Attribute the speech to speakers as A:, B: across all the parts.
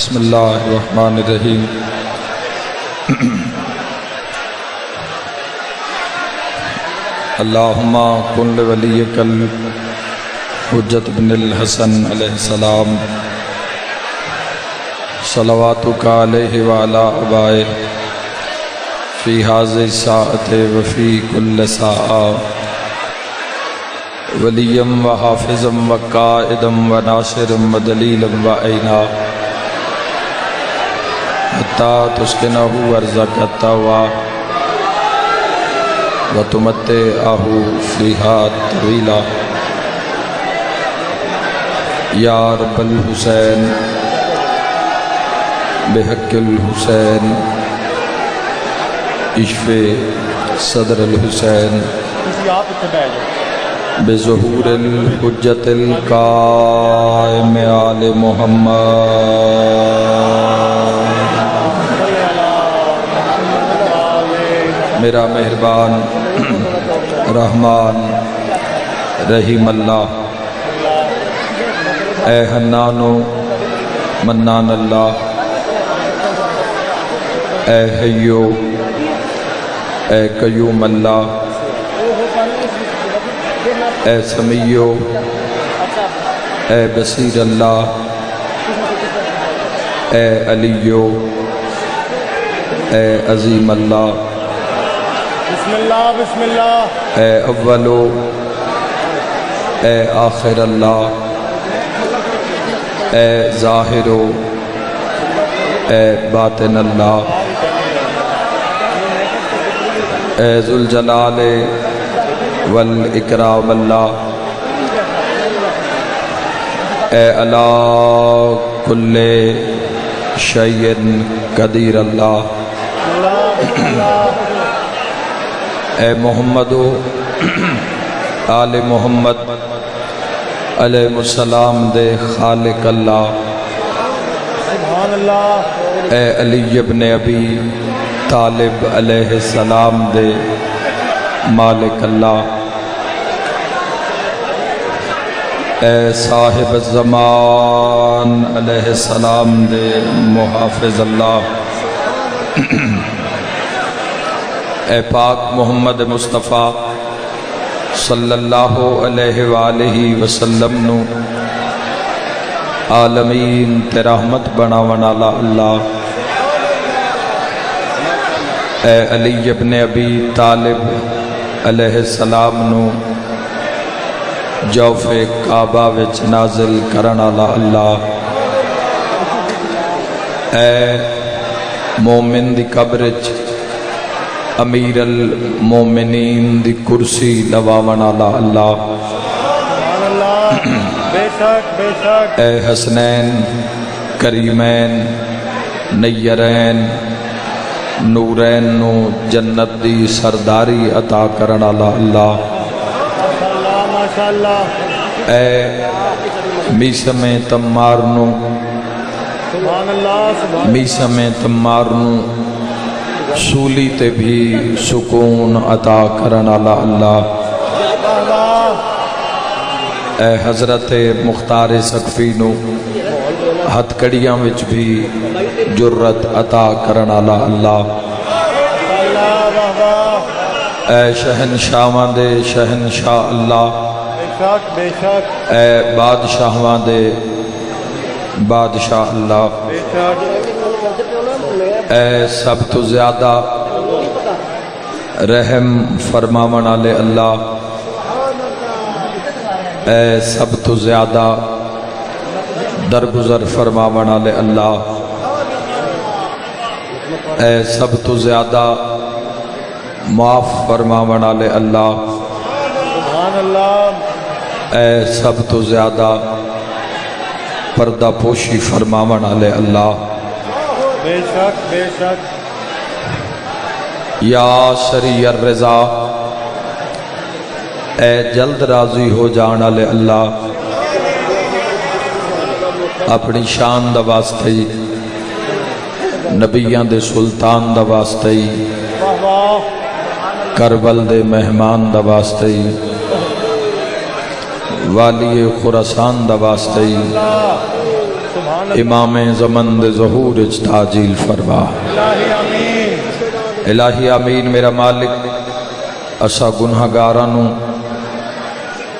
A: بسم اللہ الرحمن الرحیم اللہم کن لولیک الحجۃ بن الحسن علیہ السلام صلواتک علیہ وعلی آبائہ فی ہذہ الساعۃ وفی کل ساعہ ولیم و حافظم و قائدم و ناصرم و دلیلم و عینا حتی تسکنہ ارضک التوا و تمتعہ فیہا طویلا یا رب الحسین بحق الحسین اشفِ صدر الحسین بظہور الحجت القائم آل محمد میرا مہربان رحمان رحیم اللہ اے حنان و منان اللہ اے حیو اے قیوم اللہ اے سمیع اے بصیر اللہ اے علی اے عظیم اللہ
B: بسم اللہ بسم اللہ
A: اے اول اے آخر اللہ اے ظاہر اے باطن اللہ اے ذوالجلال والاکرام اللہ اے علی کل شیء قدیر اللہ اے محمد و آل محمد علیہ السلام دے خالق اللہ
B: سبحان اللہ
A: اے علی ابن ابی طالب علیہ السلام دے مالک اللہ اے صاحب الزمان علیہ السلام دے محافظ اللہ اے پاک محمد مصطفیٰ صلی اللہ علیہ وآلہ وسلم نو عالمین تے رحمت بناون والا اللہ اے علی ابن ابی طالب علیہ السلام نو جوف کعبہ وچ نازل کرن والا اللہ اے مومن دی قبر وچ امیر المومنین دی کرسی لواون والا اللہ
B: سبحان اللہ بے شک بے شک
A: اے حسنین کریمین نیرین نورین نو جنت دی سرداری عطا کرن والا اللہ
B: ماشاءاللہ
A: اے میسم تمار نو
B: سبحان اللہ سبحان
A: میسم تمار نو سولی تے بھی سکون عطا کرن والا اللہ اے حضرت مختار سقفی نو ہتھ کڑیاں وچ بھی جرت عطا کرن والا اللہ اے شہنشاہاں دے شہنشاہ اللہ
B: بے شک بے شک
A: اے بادشاہاں دے بادشاہ اللہ
B: بے شک
A: اے سب تو زیادہ رحم فرماون والے اللہ اے سب تو زیادہ درگزر فرماون والے اللہ اے سب تو زیادہ معاف فرماون والے اللہ
B: سبحان اللہ
A: اے سب تو زیادہ پردہ پوشی فرماون والے اللہ
B: بے شک بے شک
A: یا سری الرضا اے جلد راضی ہو جان والے اللہ اپنی شان دا واسطے نبیاں دے سلطان دا واسطے
B: واہ واہ
A: کربل دے مہمان دا واسطے والی خراسان دا واسطے
B: سبحان
A: امام زمن دے ظہور اچ تاجیل فرما
B: الہی آمین
A: الہی آمین میرا مالک اسا گناہگاراں نو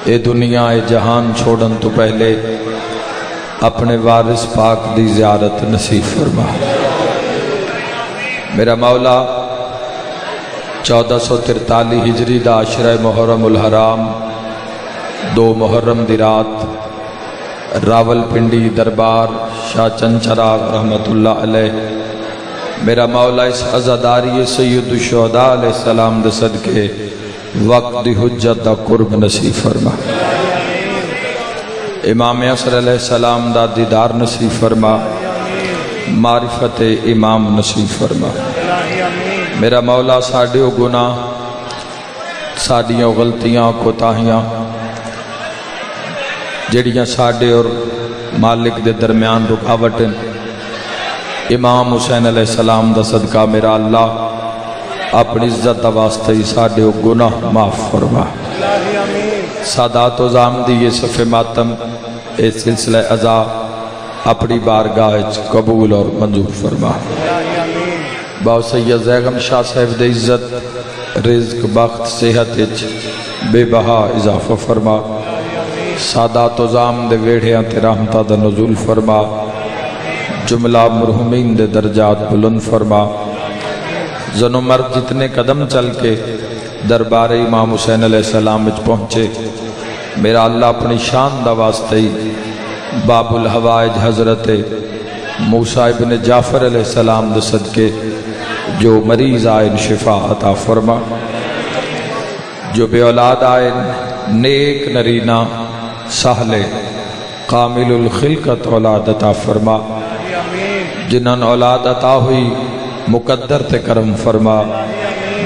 A: اے دنیا اے جہان چھوڑن تو پہلے اپنے وارث پاک دی زیارت نصیب فرما میرا مولا 1443 ہجری دا عشرہ محرم الحرام 2 محرم دی رات راول پنڈی دربار شاہ چند چراغ رحمت اللہ علیہ میرا مولا اس عزاداری سید الشہداء علیہ السلام دے صدقے وقت دی حجت دا قرب نصیب فرما امام عصر علیہ السلام دا دیدار نصیب فرما معرفت امام نصیب فرما
B: الہی آمین
A: میرا مولا ساڑیو گناہ ساڑیوں غلطیاں کوتاہیاں جڑیاں ساڑے اور مالک دے درمیان رکاوٹن امام حسین علیہ السلام دا صدقہ میرا اللہ اپنی عزت دا واسطے ساڑیو گناہ معاف فرما
B: الہی آمین
A: سادات و زام دی یہ صفِ ماتم اے سلسلہ عزا اپنی بارگاہ قبول اور منظور فرما
B: الہی آمین
A: باو سید زیغم شاہ صاحب دے عزت رزق بخت صحت اچ بے بہا اضافہ فرما سادات و زام دے ویڑھیاں تے رحمتہ دا نزول فرما جملہ مرحومین دے درجات بلند فرما زن و مرد جتنے قدم چل کے دربار امام حسین علیہ السلام وچ پہنچے میرا اللہ اپنی شان دا واسطے باب الحوائج حضرت موسیٰ ابن جعفر علیہ السلام دے صدقے جو مریض آئین شفا عطا فرما جو بے اولاد آئین نیک نرینہ سہلے کامل الخلقت اولاد عطا فرما جنہاں اولاد عطا ہوئی مقدر تے کرم فرما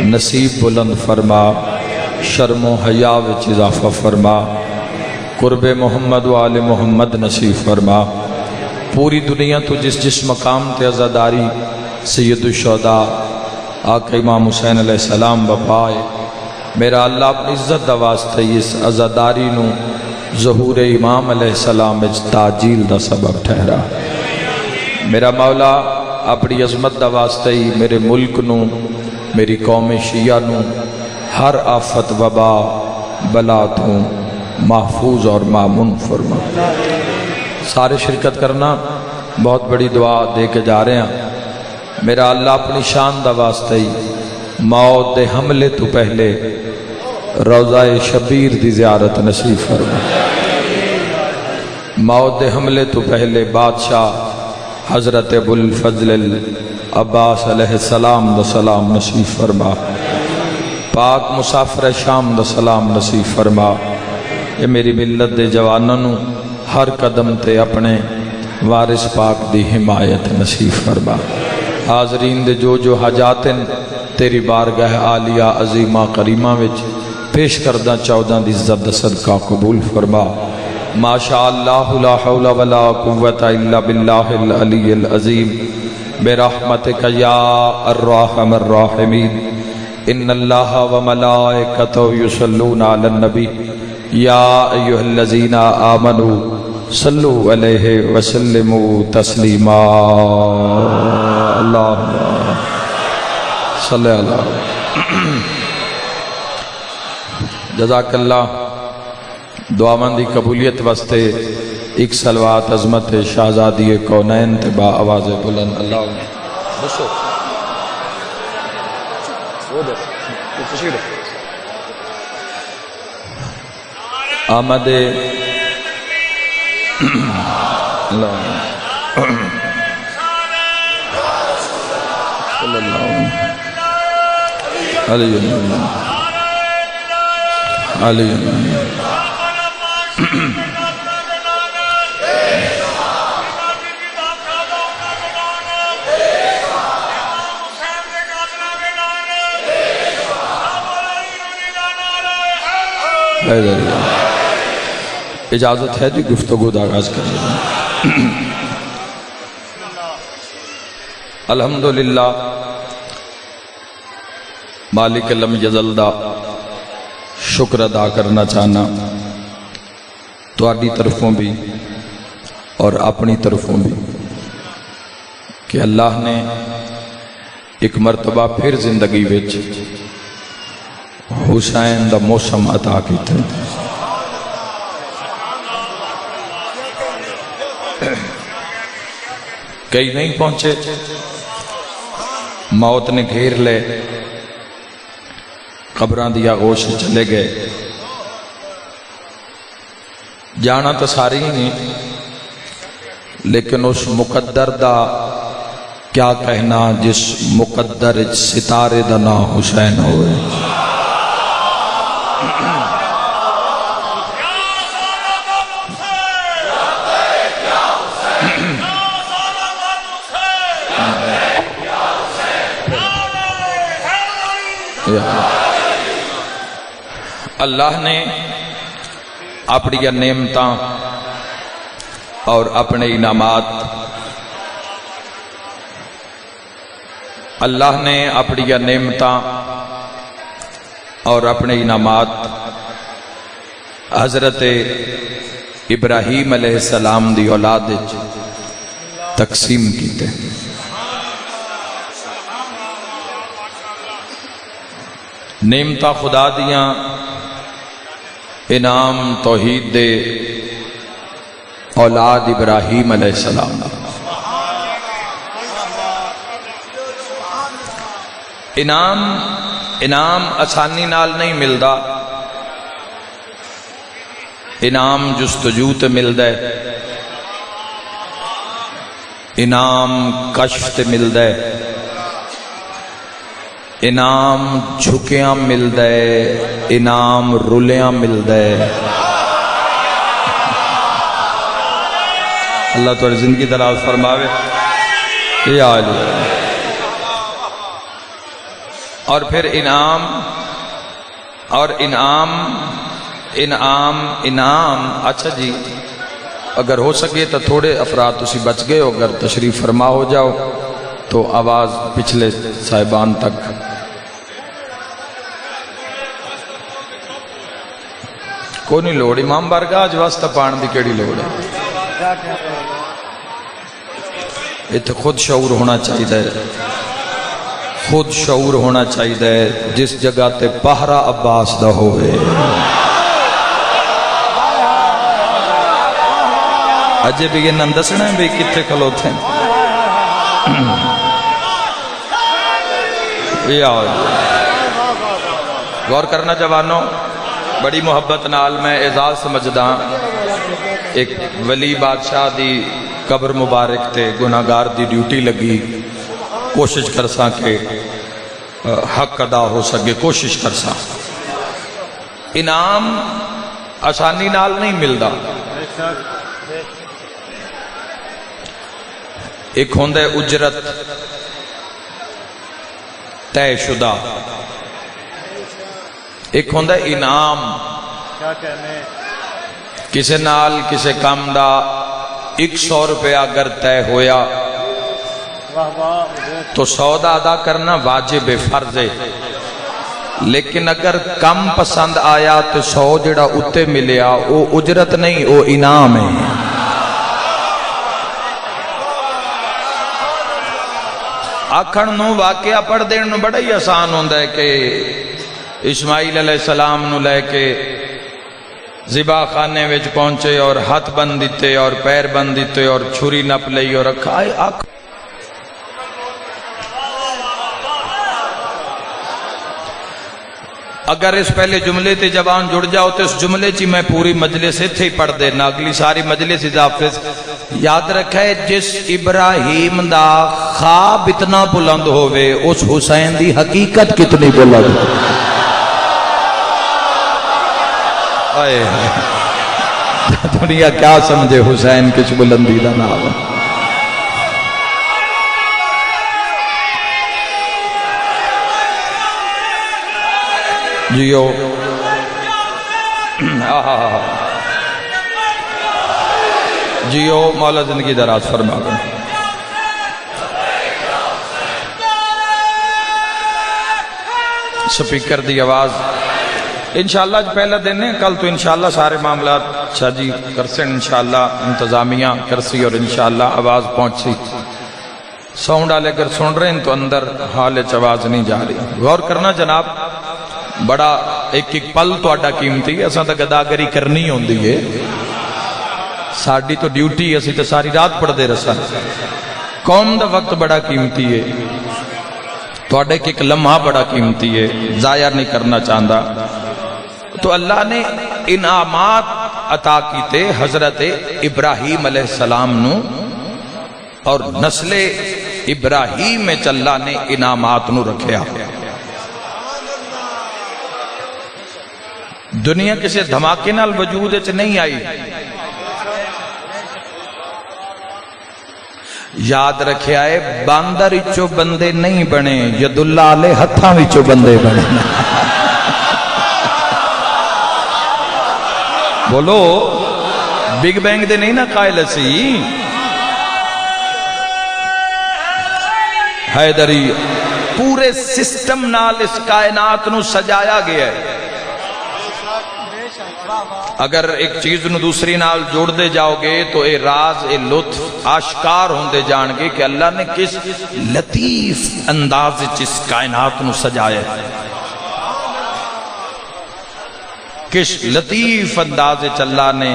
A: نصیب بلند فرما شرم و حیا وچ اضافہ فرما قرب محمد و آل محمد نصیب فرما پوری دنیا تو جس مقام تے عزاداری سید الشہداء آقا امام حسین علیہ السلام بپائے میرا اللہ اپنی عزت دا واسطے اس عزاداری نو ظہور امام علیہ السلام اچ تاجیل دا سبب ٹھہرا میرا مولا اپنی عظمت دا واسطے میرے ملک نو میری قوم شیعہ نو ہر آفت وبا بلا تو محفوظ اور مامون فرما سارے شرکت کرنا بہت بڑی دعا دے کے جا رہے ہیں میرا اللہ اپنی شان دا واسطے موت دے حملے تو پہلے روضہ شبیر دی زیارت نصیب فرما موت دے حملے تو پہلے بادشاہ حضرت ابو الفضل عباس علیہ السلام دا سلام نصیب فرما پاک مسافر شام دا سلام نصیب فرما یہ میری ملت دے جوانوں ہر قدم تے اپنے وارث پاک دی حمایت نصیب فرما حاضرین دے جو حاجاتن تیری بارگاہ عالیہ عظیمہ کریمہ وچ پیش کردہ 14 دی عزت صدقہ قبول فرما ما شاء اللہ لا حول ولا قوت الا باللہ العلی العظیم برحمتک یا الرحم الراحمین ان اللہ وملائکتہ یصلون علی النبی یا ایہا الذین آمنوا صلو علیہ وسلموا تسلیما اللہم صلی اللہ جزاک اللہ دعا مندی قبولیت واسطے ایک صلوات عظمت شہزادی کونین تبا آواز بلند اللہ بسو آمد اللہ صلی اللہ علیہ وسلم علیہ اجازت ہے جی گفتگو دا آغاز کرنے الحمدللہ مالک لم یزل دا شکر ادا کرنا چاہنا تو آڈی طرفوں بھی اور اپنی طرفوں بھی کہ اللہ نے ایک مرتبہ پھر زندگی وچ حسین دا موسم عطا کیتا۔ کئی نہیں پہنچے، موت نے گھیر لے، قبراں دی آغوش چلے گئے۔ جانا تو ساری ہی نہیں، لیکن اس مقدر دا کیا کہنا جس مقدر ستارے دا نام حسین ہوئے۔ اللہ نے اپنی نعمتاں اور اپنے انعامات، اللہ نے اپنی نعمتاں اور اپنے انعامات حضرت ابراہیم علیہ السلام دی اولاد تقسیم کیتے۔ نعمتاں خدا دیاں، انعام توحید دے اولاد ابراہیم علیہ السلام۔ انعام آسانی نال نہیں ملدا، انعام جستجو تے ملدا ہے، انعام کشف تے ملدا ہے، انعام جھکیاں ملدا ہے، انعام رلیاں ملدا ہے۔ اللہ تمہاری زندگی دراز فرماوے یا علی۔ اور پھر انعام اور انعام اچھا جی، اگر ہو سکے تو تھوڑے افراد تسی بچ گئے، اگر تشریف فرما ہو جاؤ تو آواز پچھلے صاحبان تک۔ کوئی نہیں لوڑ امام بارگاہ اج واسطہ پان دی کیڑی لوڑ ہے؟ اتنے خود شعور ہونا چاہیے، خود شعور ہونا چاہیے جس جگہ تے پہرا عباس دا ہوئے۔ اجے بھی یہ نہ دسنا ہے بھی کتنے کھلوتے ہیں۔ غور کرنا جوانوں، بڑی محبت نال میں اعزاز سمجھدا ایک ولی بادشاہ دی قبر مبارک تے گناہگار دی ڈیوٹی لگی، کوشش کرساں کہ حق ادا ہو سکے، کوشش کرساں۔ انعام آسانی نال نہیں ملدا، ایک ہوندا ہے اجرت طے شدہ، ایک ہوندا ہے انعام۔ کسے نال کسے کام دا 100 روپے اگر طے ہویا تو 100 دا ادا کرنا واجب فرض ہے، لیکن اگر کم پسند آیا تو 100 جڑا اتے ملیا وہ اجرت نہیں، وہ انعام ہے۔ آکھن نو واقعہ پڑھ دین نو بڑا ہی آسان ہوندا ہے کہ اسماعیل علیہ السلام نو لے کے ذبح خانے وچ پہنچے اور ہاتھ بند دیتے اور پیر بند دیتے اور چھری نپ لئی اور کھائے۔ اگر اس پہلے جملے تے جوان جڑ جاؤ تو اس جملے چی میں پوری مجلس تھے ہی پڑھ دینا، اگلی ساری مجلس حافظ یاد رکھے جس ابراہیم دا خواب اتنا بلند ہوئے اس حسین دی حقیقت کتنی بلند۔ دنیا کیا سمجھے حسین کچھ بلندی دا نام ہے۔ جیو جیو مولا زندگی دراز فرما گا۔ سپیکر دی آواز انشاءاللہ آج پہلا دن ہے، کل تو انشاءاللہ سارے معاملات اچھا جی کرسیں، انشاءاللہ انتظامیہ کرسی اور انشاءاللہ آواز پہنچی۔ ساؤنڈ والے اگر سن رہے ہیں تو اندر حال آواز نہیں جا رہی۔ غور کرنا جناب، بڑا ایک ایک پل تو آڈا قیمتی ہے، اساں تا گداگری کرنی ہوندی ہے، ساڑی تو ڈیوٹی ہے، اسی تو ساری رات پڑھ دے رسا۔ قوم دا وقت بڑا قیمتی ہے، تو آڈا ایک لمحہ بڑا قیمتی ہے، ضائع نہیں کرنا چاہتا۔ تو اللہ نے انعامات عطا کیتے حضرت ابراہیم علیہ السلام نو، اور نسل ابراہیم میں اللہ نے انعامات نو رکھیا۔ دنیا کسی دھماکے نال وجود وچ نہیں آئی۔ یاد رکھیا ہے باندر وچوں بندے نہیں بنے، ید اللہ علیہ ہتھاں وچوں بندے بنے۔ بولو بگ بینگ دے نہیں نا قائل اسی، حیدری پورے سسٹم نال اس کائنات نو سجایا گیا ہے۔ اگر ایک چیز نو دوسری نال جوڑ دے جاؤ گے تو اے راز اے لطف آشکار ہوندے جان گے کہ اللہ نے کس لطیف انداز اس کائنات نو سجایا ہے، کس لطیف انداز اللہ نے،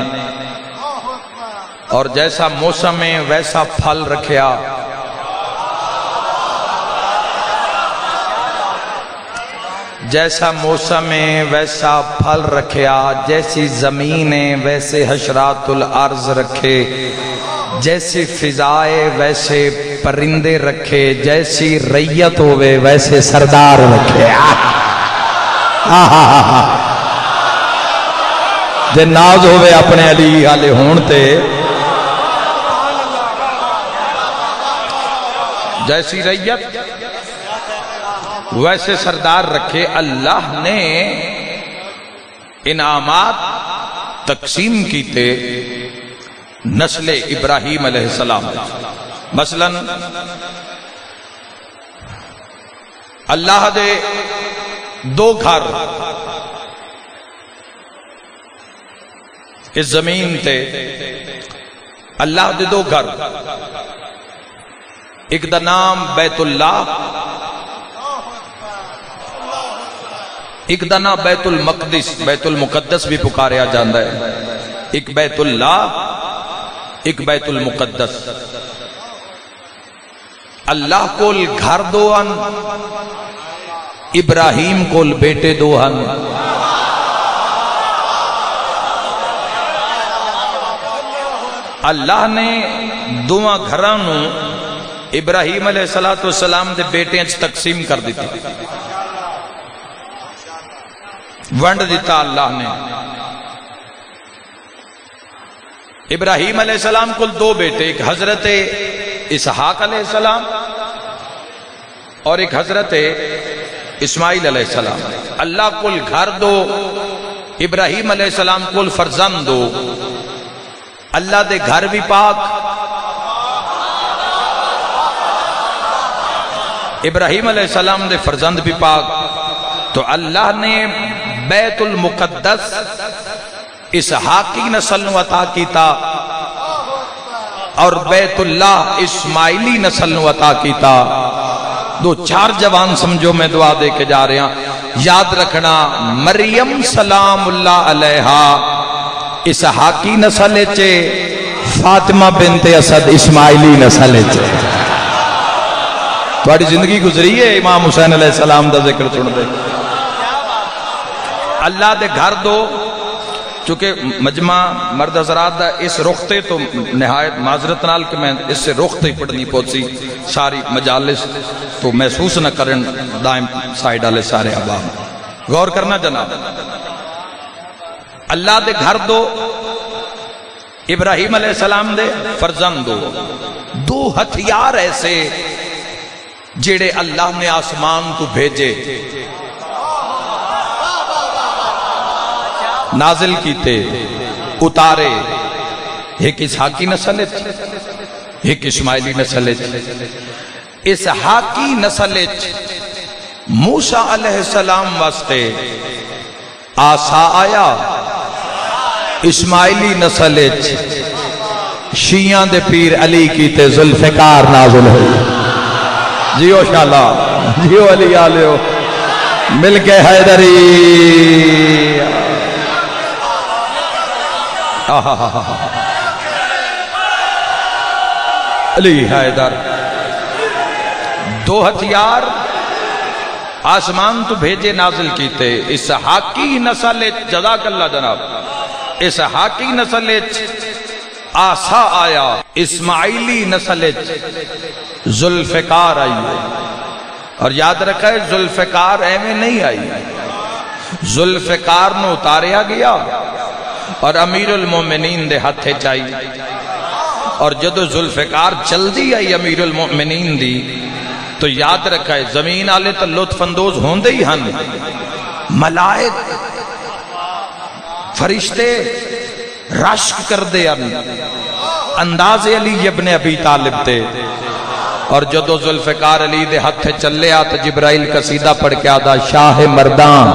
A: اور جیسا موسم ہے ویسا پھل رکھیا، جیسا موسم ہے ویسا پھل رکھیا، جیسی زمین ہے ویسے حشرات الارض رکھے، جیسی فضائے ویسے پرندے رکھے، جیسی ریت ہوئے ویسے سردار رکھے۔ جے ناز ہوئے اپنے علی آلے ہونتے، جیسی ریت ویسے سردار رکھے۔ اللہ نے انعامات تقسیم کیتے نسل ابراہیم علیہ السلام۔ مثلا اللہ دے دو گھر اس زمین تے، اللہ دے دو گھر، ایک دا نام بیت اللہ، ایک دا نام بیت المقدس، بیت المقدس بھی پکاریا جاندہ ہے، ایک بیت اللہ ایک بیت المقدس۔ اللہ کول گھر دو ہن، ابراہیم کول بیٹے دو ہن۔ اللہ نے دواں گھراں نو ابراہیم علیہ السلام دے بیٹے اچ تقسیم کر دیتی، ونڈ دیتا اللہ نے۔ ابراہیم علیہ السلام کل دو بیٹے، ایک حضرت اسحاق علیہ السلام اور ایک حضرت اسماعیل علیہ السلام۔ اللہ کل گھر دو، ابراہیم علیہ السلام کل فرزند دو۔ اللہ دے گھر بھی پاک، ابراہیم علیہ السلام دے فرزند بھی پاک۔ تو اللہ نے بیت المقدس اسحاقی نسل نو عطا کیتا، اور بیت اللہ اسماعیلی نسل نو عطا کیتا۔ دو چار جوان سمجھو، میں دعا دے کے جا رہے ہیں، یاد رکھنا مریم سلام اللہ علیہا اسحاقی نسل چے، فاطمہ بنت اسد اسماعیلی نسل چے۔ تھوڑی زندگی گزری ہے امام حسین علیہ السلام دا ذکر سن دے۔ اللہ دے گھر دو، چونکہ مجمع مرد حضرات دا اس رختے تو نہایت معذرت نال کہ میں اس سے رختے پڑھنی پہنچی، ساری مجالس تو محسوس نہ کرن دائم سائیڈ والے سارے عوام۔ غور کرنا جناب، اللہ دے گھر دو، ابراہیم علیہ السلام دے فرزند دو۔ دو ہتھیار ایسے جڑے اللہ نے آسمان تو بھیجے، نازل کیتے، اتارے، ایک اسحاقی نسل ہے، ایک اسماعیلی نسل ہے۔ اسحاقی نسل موسیٰ علیہ السلام واسطے آسا آیا اسماعیلی نسل شیعہ دے پیر علی کی تے ذوالفقار نازل ہوئی جیو شالا جیو علی آلیو مل کے حیدری علی حیدر دو ہتھیار آسمان تو بھیجے نازل کیتے اسحاقی نسل جزاک اللہ جناب اسحاقی نسل آسا آیا اسماعیلی نسل ذوالفقار آئی اور یاد رکھا ہے ذوالفقار ایویں نہیں آئی ذوالفقار نو اتاریا گیا اور امیر المومنین دے ہاتھے چائی اور جدو ذوالفقار چل دی آئی امیر المومنین دی تو یاد رکھا ہے زمین آلے تو لطف اندوز ہوندے ہی ہن ملائک فرشتے رشک کر دے انداز علی ابن ابی طالب تے اور جدو ذوالفقار علی دے ہتھے چلے آتا جبرائیل قصیدہ پڑھ کے آدھا شاہ مردان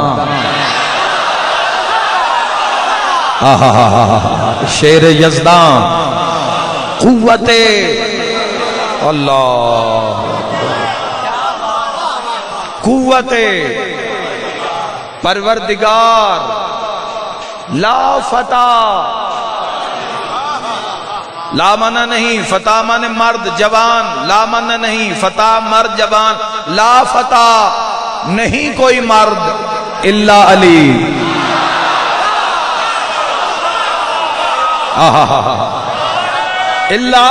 A: شیر یزدان قوت اللہ قوت پروردگار لا فتح لا منع نہیں فتح مانے مرد جوان لا منع نہیں فتح مرد جوان لا فتح نہیں کوئی مرد الا علی الا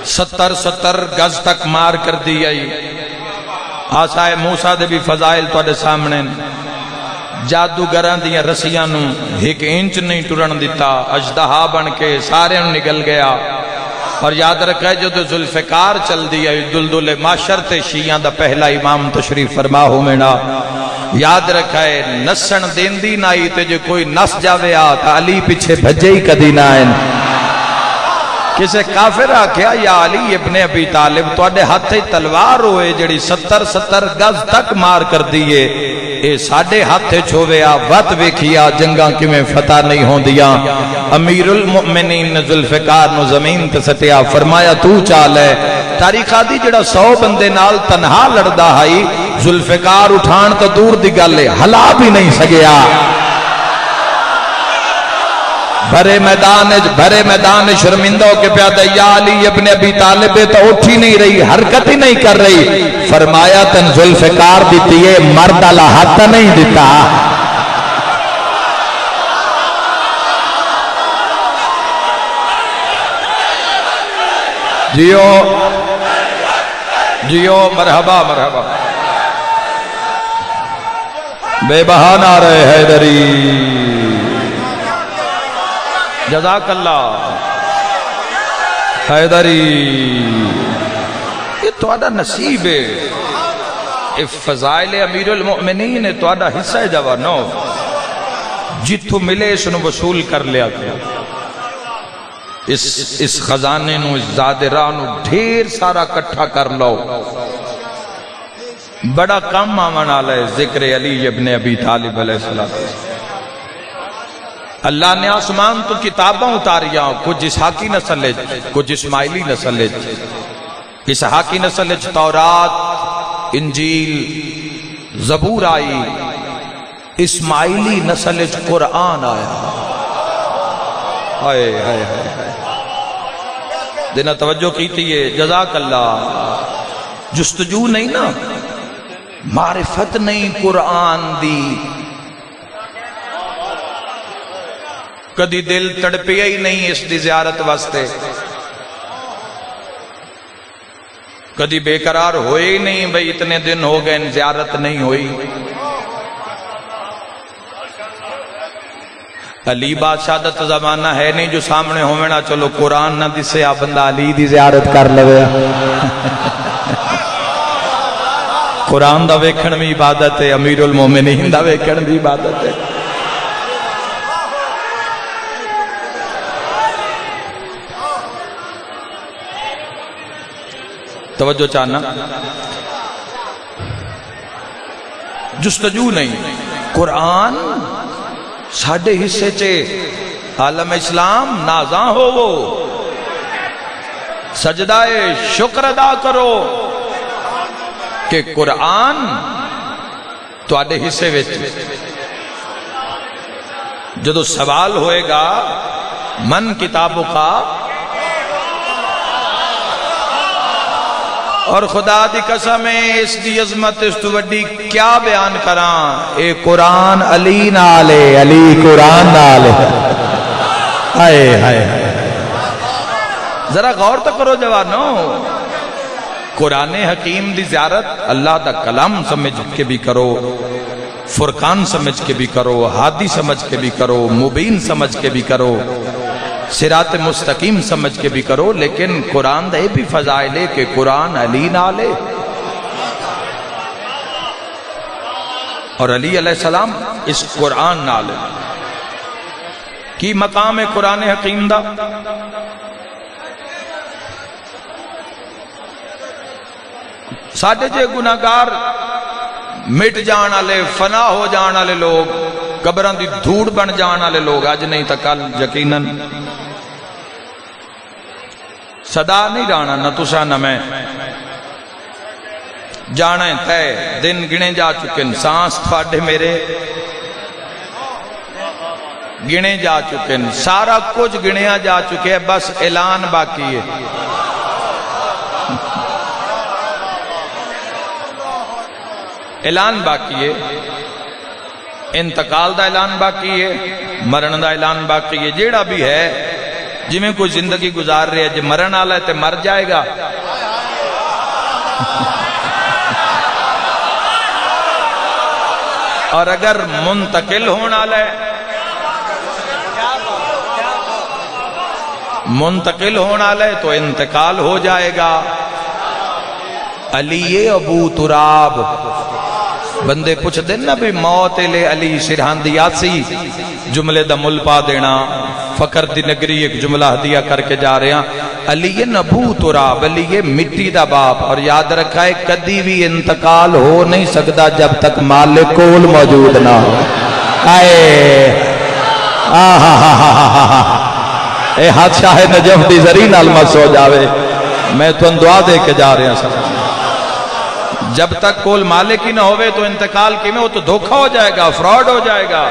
A: ستر گز تک مار کر دی آئی آسائے موسیٰ دے بھی فضائل تو دے سامنے جادوگران دیا رسیاں نو ایک انچ نہیں ٹرن دیتا اجدہا بن کے سارے نکل گیا اور یاد رکھا جدو ذوالفقار چل دیا دلدل معاشر تے شیعہ دا پہلا امام تشریف فرما ہو مینا یاد رکھا ہے نسن دین دی نائی تے جو کوئی نس جاوے آتا علی پیچھے بھجے ہی کدی نائن کسے کافر آکھیا یا علی ابن ابی طالب تو اڈے ہاتھ تلوار ہوئے جڑی 70 گز تک مار کر دیئے اے ساڑھے ہاتھ چھوویا وقت ویکھیا جنگاں کی میں فتح نہیں ہوں دیا امیر المؤمنین ذوالفقار نو زمین تے سٹیا فرمایا تو چال ہے تاریخہ دی جڑا 100 بندے نال تنہا لڑدا ہائی ذوالفقار اٹھان تو دور دی گالے ہلا بھی نہیں سگیا بھرے میدان شرمندہ کے پیادہ یا علی ابن ابی طالب تو اٹھی نہیں رہی حرکت ہی نہیں کر رہی فرمایا تن ذوالفقار دیتی ہے مرد اللہ ہاتھ نہیں دیتا جیو مرحبا مرحبا بے بہانہ رہے حیدری جزاک اللہ حیدری یہ تو آدھا نصیب ہے یہ فضائل امیر المؤمنین ہے تو آدھا حصہ ہے جوانو جتو ملے اس نو وصول کر لیا گیا اس خزانے نو اس زادرانو ڈھیر سارا کٹھا کر لو بڑا کم آمن آلہ ذکر علی ابن ابی طالب علیہ السلام اللہ نے آسمان تو کتاباں اتاریاں کچھ اسحاقی نسل ہے کچھ اسماعیلی نسل ہے اسحاقی نسل ہے تورات انجیل زبور آئی اسماعیلی نسل ہے قرآن آیا ہائے ہائے ہائے دینا توجہ کی تھی یہ جزاک اللہ جستجو نہیں نا معرفت نہیں قرآن دی کدی دل تڑپیا ہی نہیں اس دی زیارت واسطے کدی بے قرار ہوئے ہی نہیں بھئی اتنے دن ہو گئے زیارت نہیں ہوئی علی بادشاہ دا زمانہ ہے نہیں جو سامنے ہونا چلو قرآن نہ دسے آپ بندہ علی دی زیارت کر لگیا قرآن دا ویکھن بھی عبادت ہے امیر المومنین دا ویکھن بھی عبادت ہے توجہ چاہنا جستجو نہیں قرآن ساڑھے حصے چے عالم اسلام نازاں ہو وہ سجدہ شکر ادا کرو کہ قرآن تو آڑے حصے وچ جدو سوال ہوئے گا من کتابوں کا اور خدا دی قسم اس دی عظمت اس تو وڈی کیا بیان کراں اے قرآن علی نالے علی قرآن نالے ہائے ہائے ذرا غور تو کرو جوانو قرآن حکیم دی زیارت اللہ دا کلام سمجھ کے بھی کرو فرقان سمجھ کے بھی کرو ہادی سمجھ کے بھی کرو مبین سمجھ کے بھی کرو صراط مستقیم سمجھ کے بھی کرو لیکن قرآن دے بھی فضائل ہے کہ قرآن علی نالے اور علی علیہ السلام اس قرآن نالے کی مقام ہے قرآن حکیم دا ساڑھے جے گناہگار مٹ جان والے فنا ہو جان والے لوگ قبراں دی دھوڑ بن جان والے لوگ اج نہیں تا کل یقیناً صدا نہیں رانا نہ تسا نہ میں جانا ہے تے دن گنے جا چکے سانس تھاڑے میرے گنے جا چکے سارا کچھ گنیا جا چکے بس اعلان باقی ہے اعلان باقی ہے انتقال دا اعلان باقی ہے مرن دا اعلان باقی ہے جیڑا بھی ہے جی میں کوئی زندگی گزار رہے ہے جی مرن آلہ ہے تے مر جائے گا اور اگر منتقل ہونا آلہ ہے منتقل ہونا آلہ ہے تو انتقال ہو جائے گا علی ابو تراب بندے پوچھ دینا بھی موت لے علی سرحاندیات سی جملے دا مل پا دینا فقر دی نگری ایک جملہ ہدیہ کر کے جا رہے ہیں علی ابو تراب علی مٹی دا باپ اور یاد رکھا ہے کدی بھی انتقال ہو نہیں سکتا جب تک مالک کول موجود نہ ہو اے حادثہ ہے نجف دی زرین علمت سو جاوے میں تو دعا دے کے جا رہے ہیں سب جب تک کول مالک ہی نہ ہوئے تو انتقال کی میں وہ تو دھوکہ ہو جائے گا فراڈ ہو جائے گا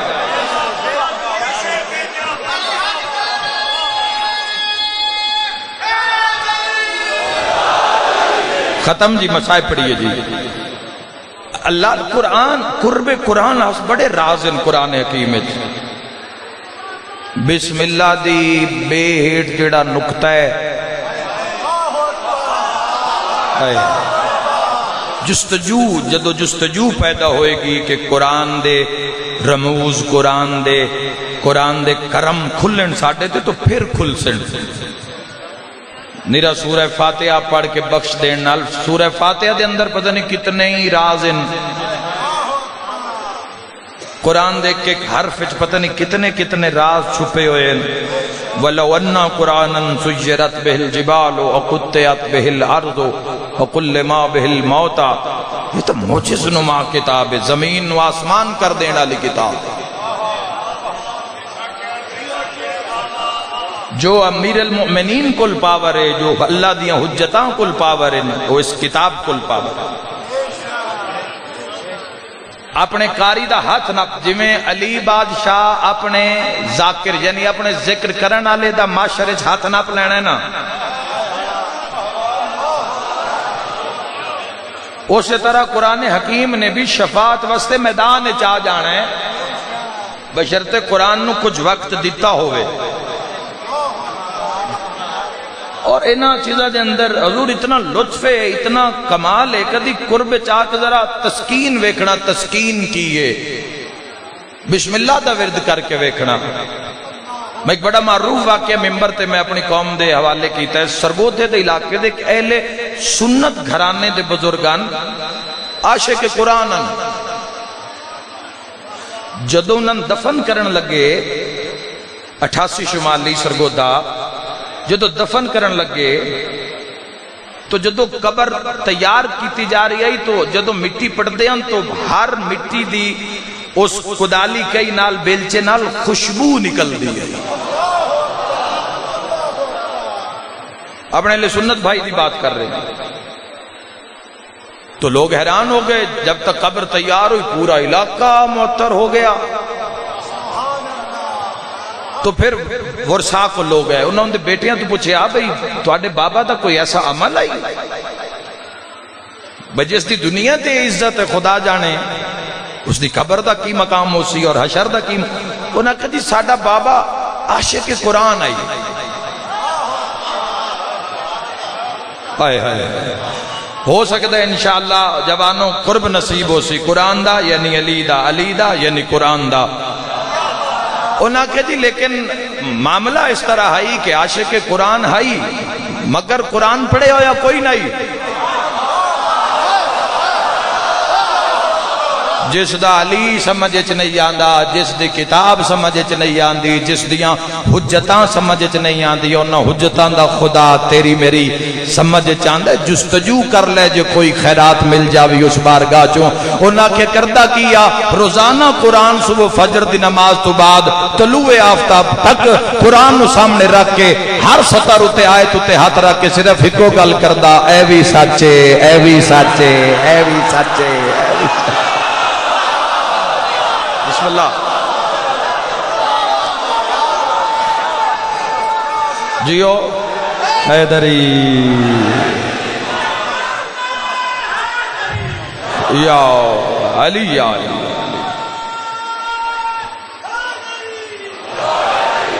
A: ختم جی مسائل پڑھئے جی اللہ قرآن قرب قرآن بڑے رازن قرآن حکیم بسم اللہ دی بے ہیٹ جڑا نکتہ ہے جستجو جدو جستجو پیدا ہوئے گی کہ قرآن دے رموز قرآن دے کرم کھلن ساٹے تھے تو پھر کھل سن نیرا سورہ فاتحہ پڑھ کے بخش دین نال سورہ فاتحہ دے اندر پتہ نہیں کتنے ہی راز ان قرآن دے کے حرف پتہ نہیں کتنے راز چھپے ہوئے ہیں وَلَوْ أَنَّا قُرْآنًا سُجِّرَتْ بِهِ الْجِبَالُ وَقُتِّعَتْ بِهِ الْأَرْضُ وَقُلِّمَا بِهِ الْمَوْتَى یہ تو معجز نما کتاب ہے زمین و آسمان کر دینا لی کتاب جو امیر المؤمنین کل پاور ہے جو اللہ دیاں حجتاں کل پاور ہے وہ اس کتاب کل پاور ہے اپنے قاری دا ہاتھ نہ جویں علی بادشاہ اپنے ذاکر یعنی اپنے ذکر کرن والے دا معاشرے وچ ہاتھ نہ لینا ہے نا اسی طرح قرآن حکیم نے بھی شفاعت واسطے میدان وچ آ جانا ہے بشرطے قرآن نو کچھ وقت دیتا ہوئے اور اینا چیزہ دے اندر حضور اتنا لطف ہے اتنا کمال ہے کدی قرب چاہت ذرا تسکین ویکھنا تسکین کیے بسم اللہ دا ورد کر کے ویکھنا میں ایک بڑا معروف واقعہ ممبر تے میں اپنی قوم دے حوالے کیتا ہے سرگودھے دے علاقے دے ایک اہل سنت گھرانے دے بزرگان عاشق قرآن جدو انہوں دفن کرن لگے 88 شمالی سرگودھا جدو دفن کرن لگے تو جدو قبر تیار کیتی جا رہی ہے تو جدو مٹی پڑتے ہیں تو ہر مٹی دی اس کدالی کئی نال بیلچے نال خوشبو نکل دی ہے. اپنے لئے سنت بھائی دی بات کر رہے ہیں. تو لوگ حیران ہو گئے جب تک قبر تیار ہوئی پورا علاقہ معطر ہو گیا. تو پھر ورثاء کو لوگ گئے انہوں نے بیٹیاں تو پوچھے بھئی تواڈے بابا دا کوئی ایسا عمل آئی بجس دی دنیا تے عزت ہے خدا جانے اس دی قبر دا کی مقام ہو سی اور حشر دا کی. انہوں نے کہا جی ساڈا بابا عاشق قرآن آئی. ہو سکتا ہے انشاءاللہ جوانوں قرب نصیب ہو سی قرآن دا یعنی علی دا یعنی قرآن دا. انہاں کہ جی لیکن معاملہ اس طرح ہے کہ عاشق قرآن ہے مگر قرآن پڑھے ہویا کوئی نہیں. جس دا علی سمجھچ نہیں آندا جس دی کتاب سمجھچ نہیں آندی جس دیاں حجتاں سمجھچ نہیں آندی انہاں حجتاں دا خدا تیری میری سمجھچ آندا جستجو کر لے جو کوئی خیرات مل جاوی اس بارگاہ چوں. انہاں کہ کردہ کیا روزانہ قرآن صبح فجر دی نماز تو بعد طلوع آفتاب تک قرآن نو سامنے رکھ کے ہر سطر اتے آیت اتے ہاتھ رکھ کے صرف ہکو گل کردہ اے وی سچے اے وی سچے اے وی سچے اے وی سچے. بسم اللہ جیو حیدری یا علی یا علی.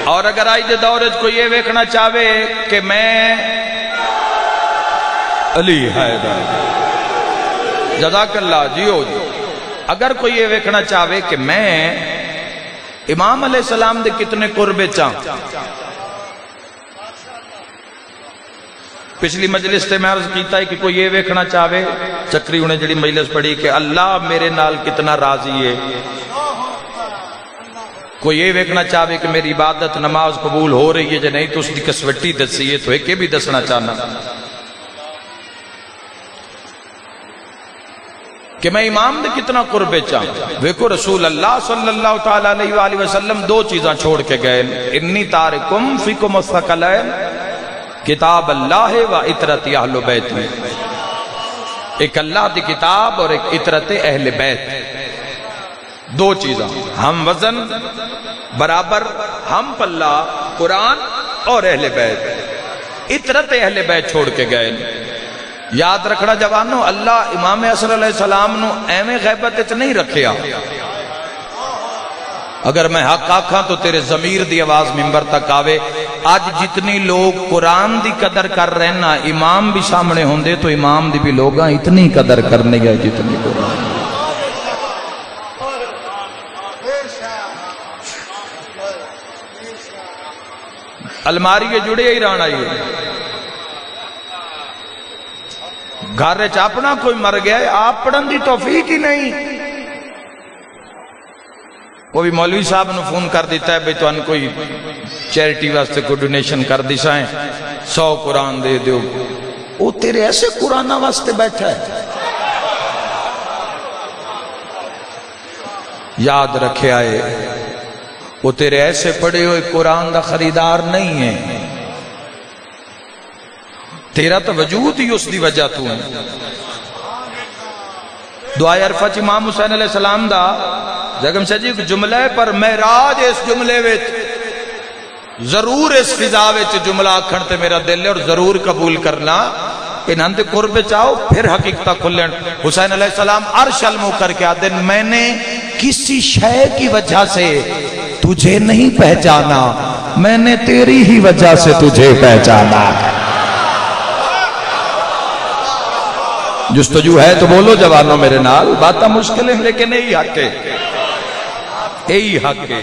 A: اور اگر آج دے دورج کو یہ ویکھنا چاہے کہ میں علی حیدر جزاک اللہ جیو جی اگر کوئی یہ ویکھنا چاہے کہ میں امام علیہ السلام دے کتنے قربے چاں. پچھلی مجلس تے میں عرض کیتا ہے کہ کوئی یہ ویکھنا چاہے چکری انہیں جڑی مجلس پڑھی کہ اللہ میرے نال کتنا راضی ہے. کوئی یہ ویکھنا چاہے کہ میری عبادت نماز قبول ہو رہی ہے جو نہیں تو اس دی کسوٹی دسی ہے تو ایک بھی دسنا چاہنا کہ میں امام دے کتنا قربے چاہوں. ویکھو رسول اللہ صلی اللہ تعالیٰ علیہ وآلہ وسلم دو چیزاں چھوڑ کے گئے انی تارکم فیکم الثقلین کتاب اللہ و اطرت اہل بیت. ایک اللہ دی کتاب اور ایک اطرت اہل بیت. دو چیزاں ہم وزن برابر ہم پلہ قرآن اور اہل بیت. اطرت اہل بیت چھوڑ کے گئے. یاد رکھنا جوانو اللہ امام حسن علیہ السلام نو ایویں غیبت اچ نہیں رکھیا. اگر میں حق آکھاں تو تیرے ضمیر دی آواز منبر تک آوے. آج جتنی لوگ قرآن دی قدر کر رہے نا امام بھی سامنے ہوندے تو امام دی بھی لوگاں اتنی قدر کرنے گئے جتنی قرآن. الماری کے جڑے ہی ران آئیے گھر اپنا کوئی مر گیا ہے آپ پڑھن دی توفیق ہی نہیں. وہ بھی مولوی صاحب نے فون کر دیتا ہے بھئی تو ان کوئی چیریٹی واسطے کوئی ڈونیشن کر دی سائیں 100 قرآن دے دیو. وہ تیرے ایسے قرآن واسطے بیٹھا ہے. یاد رکھے آئے وہ تیرے ایسے پڑے ہوئے قرآن دا خریدار نہیں ہے. تیرا تو وجود ہی اس دی وجہ تو ہے. دعائے عرفہ چ امام حسین علیہ السلام دا جگم شاہ جی جملہ پر معراج اس جملے وچ ضرور اس فضا وچ جملہ آکھن تے میرا دل ہے اور ضرور قبول کرنا انہاں دے قرب چاہو پھر حقیقتہ کھلن. حسین علیہ السلام عرش المو کر کے آدھے میں نے کسی شے کی وجہ سے تجھے نہیں پہچانا میں نے تیری ہی وجہ سے تجھے پہچانا. جستجو ہے تو بولو جوانوں میرے نال باتاں مشکل ہیں لیکن یہی حق ہے یہی حق ہے.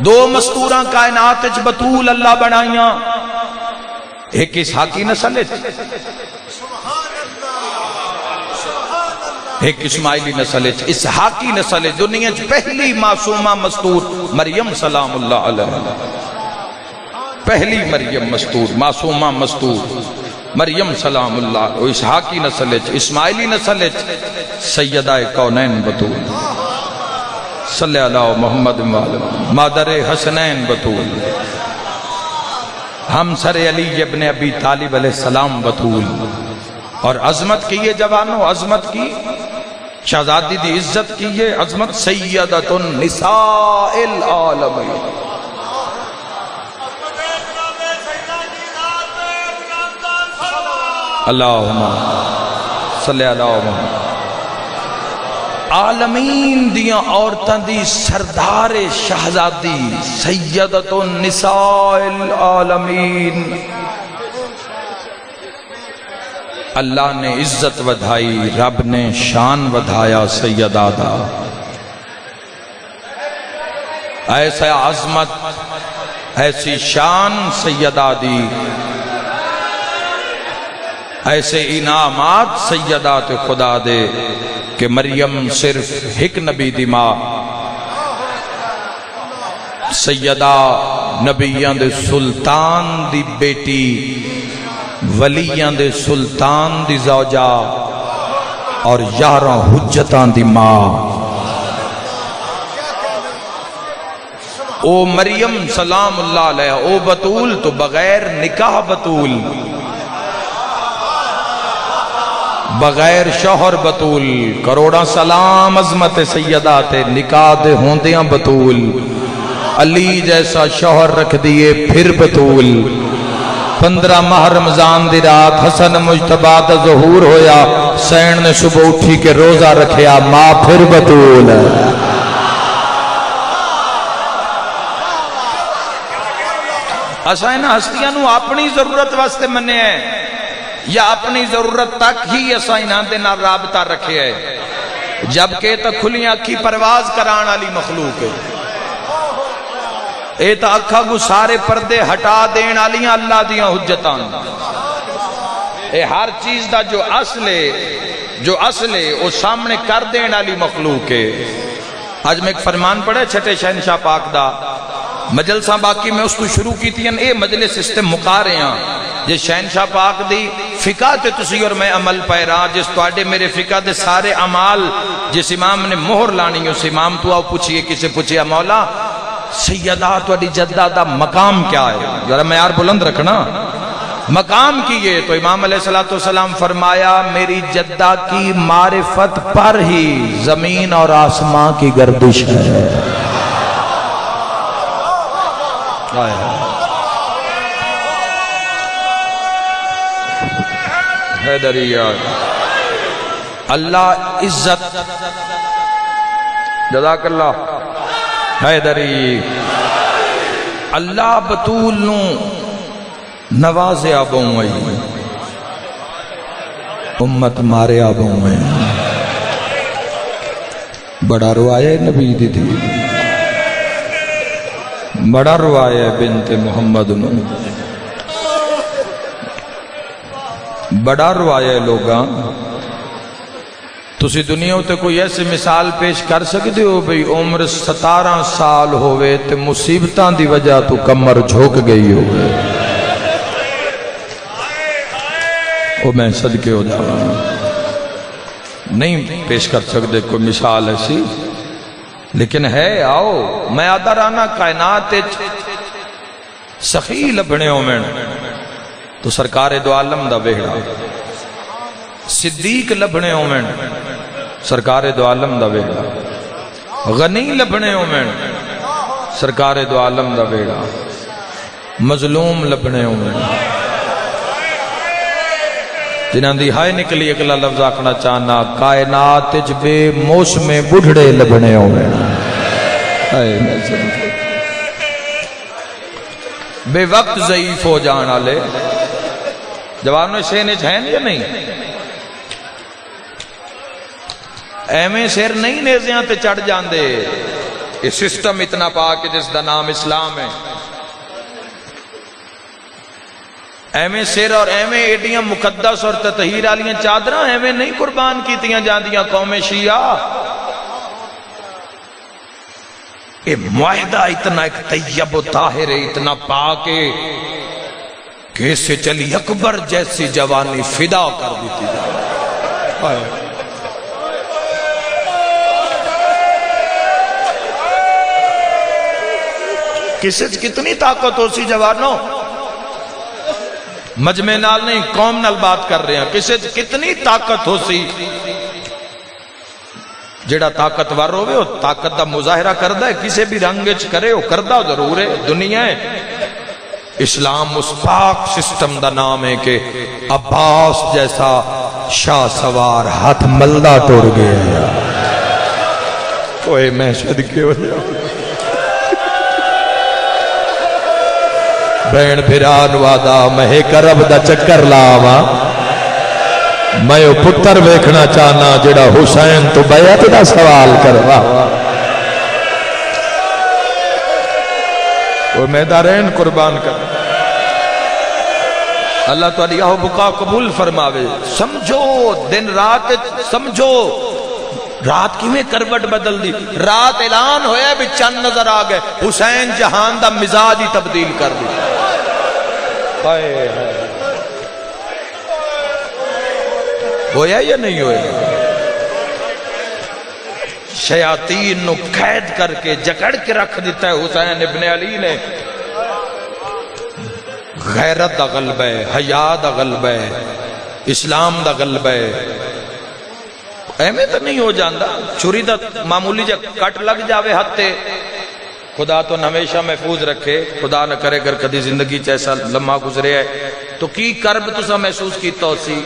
A: دو مستوراں کائنات وچ بطول اللہ بنائیاں ایک اسحاقی نسل ہے ایک اسماعیلی نسل ہے. اسحاقی نسل ہے دنیا وچ پہلی معصومہ مستور مریم سلام اللہ علیہ پہلی مریم مستور معصومہ مستور. مریم سلام اللہ او اسحاقی نسل وچ اسماعیلی نسل وچ سیدہ کونین بطول صلی اللہ محمد مادر حسنین بطول ہمسر علی ابن ابی طالب علیہ السلام بطول اور عظمت کی یہ جوانوں عظمت کی شہزادی دی عزت کی یہ عظمت سیدۃ النساء العالمین اللہم صلی اللہ محمد عالمین دیاں عورتاں دی سردار شہزادی سیدۃ النساء العالمین اللہ نے عزت ودھائی رب نے شان ودھایا سیدہ دا ایسا عظمت ایسی شان سیدہ دی ایسے انعامات سیدات خدا دے کہ مریم صرف ایک نبی دی ماں سیدہ نبیان دے سلطان دی بیٹی ولیان دے سلطان دی زوجہ اور 11 حجتان دی ماں او مریم سلام اللہ علیہ او بطول تو بغیر نکاح بطول بغیر شوہر بطول کروڑا سلام عظمت سیدات نکاح دے ہوندیاں بطول علی جیسا شوہر رکھ دیے پھر بطول 15 ماہ رمضان دی رات حسن مجتبی دا ظہور ہویا حسین نے صبح اٹھی کے روزہ رکھیا ماں پھر بطول اسائیں ہستیاں نو اپنی ضرورت واسطے منے ہیں یا اپنی ضرورت تک ہی اسائنہ دے نال رابطہ رکھے ہے جبکہ تا کھلیاں کی پرواز کران والی مخلوق ہے اے تا اکھا کو سارے پردے ہٹا دین والیاں اللہ دیاں حجتاں اے ہر چیز دا جو اصل ہے وہ سامنے کر دین والی مخلوق ہے آج میں ایک فرمان پڑھے چھٹے شہنشاہ پاک دا مجلسہ باقی میں اس کو شروع کی تھی اے مجلس سسٹم مکا رہے ہیں جس شہنشاہ پاک دی فقہ تے تسی اور میں عمل پیرا جس توڑے میرے فقہ دے سارے عمال جس امام نے مہر لانی اس امام تو آؤ پوچھئے کسے پوچھئے مولا سیدہ توڑی جدہ دا مقام کیا ہے ذرا میں یار بلند رکھنا مقام کیے تو امام علیہ السلام فرمایا میری جدہ کی معرفت پر ہی زمین اور آسمان کی گردش ہے حیدریہ اللہ عزت جزاک اللہ حیدری اللہ بطول نو نوازے آبوں ہوئی امت مارے آبوں ہوئی بڑا روایہ نبی دی تھی بڑا روایہ بنت محمد نو بڑا روایہ لوگاں تسی دنیا ہوتے کوئی ایسے مثال پیش کر سکتے ہو بھئی عمر 17 سال ہوئے تے مصیبتاں دی وجہ تو کمر جھوک گئی ہوئے وہ میں صدقے ہو جاؤں نہیں پیش کر سکتے کوئی مثال ایسی لیکن ہے آؤ میں آدھا رانا کائنات سخی لبھنے ہوں میں تو سرکار دو عالم دا بیڑا صدیق لبھنے ہوں میں سرکار دو عالم دا بیڑا غنی لبھنے ہوں میں سرکار دو عالم دا بیڑا مظلوم لبھنے ہوں میں جنہاں دی ہائے نکلی اکلا لفظ آکھنا چاہنا کائنات بے موسم بڑھڑے لبھنے ہوں میں بے وقت ضعیف ہو جانا لے جوانوں شہنج ہیں یا نہیں ایمیں سیر نہیں نیزیاں تے چڑھ جان دے یہ سسٹم اتنا پاک جس دا نام اسلام ہے ایمیں سیر اور ایمیں ایڈیاں مقدس اور تطہیر آلیاں چادرہ ایمیں نہیں قربان کیتیاں جاندیاں قوم شیعہ یہ معاہدہ اتنا ایک طیب و طاہر ہے اتنا پاک ہے کیسے چلی اکبر جیسی جوانی فدا کر دیتی جائے. کسے کتنی طاقت ہو سی جوانوں، مجمع نال نہیں قوم نال بات کر رہے ہیں. کسے کتنی طاقت ہو سی، جڑا طاقتور ہوئے وہ طاقت دا مظاہرہ کردہ ہے، کسے بھی رنگ وچ کرے وہ کردہ ضرور ہے. دنیا ہے اسلام اس پاک سسٹم دا نام ہے کہ عباس جیسا شاہ سوار ہاتھ ملدہ ٹوڑ گیا. کوئی میں صدقے ہو جاؤں بین بھران وادا میں کرب دا چکر لاوا، میں وہ پتر ویکھنا چاہنا جڑا حسین تو بیعت دا سوال کروا. وہ میدارین قربان کر. اللہ تعالیٰ آہو بقا قبول فرماوے. سمجھو دن رات سمجھو رات کی میں کروٹ بدل دی. رات اعلان ہویا بھی چند نظر آ گئے، حسین جہان دا مزاج ہی تبدیل کر دی. ہویا یا نہیں ہویا؟ شیاطین نو قید کر کے جکڑ کے رکھ دیتا ہے حسین ابن علی نے. غیرت دا غلبہ ہے، حیا دا غلبہ ہے، اسلام دا غلبہ ہے. ایمیں تو نہیں ہو جاندہ چھری دا معمولی جا کٹ لگ جاوے ہتے. خدا تو ہمیشہ محفوظ رکھے، خدا نہ کرے اگر کدی زندگی چیسا لمحہ گزرے ہے تو کی کرب تسا محسوس کیتا ہو سی.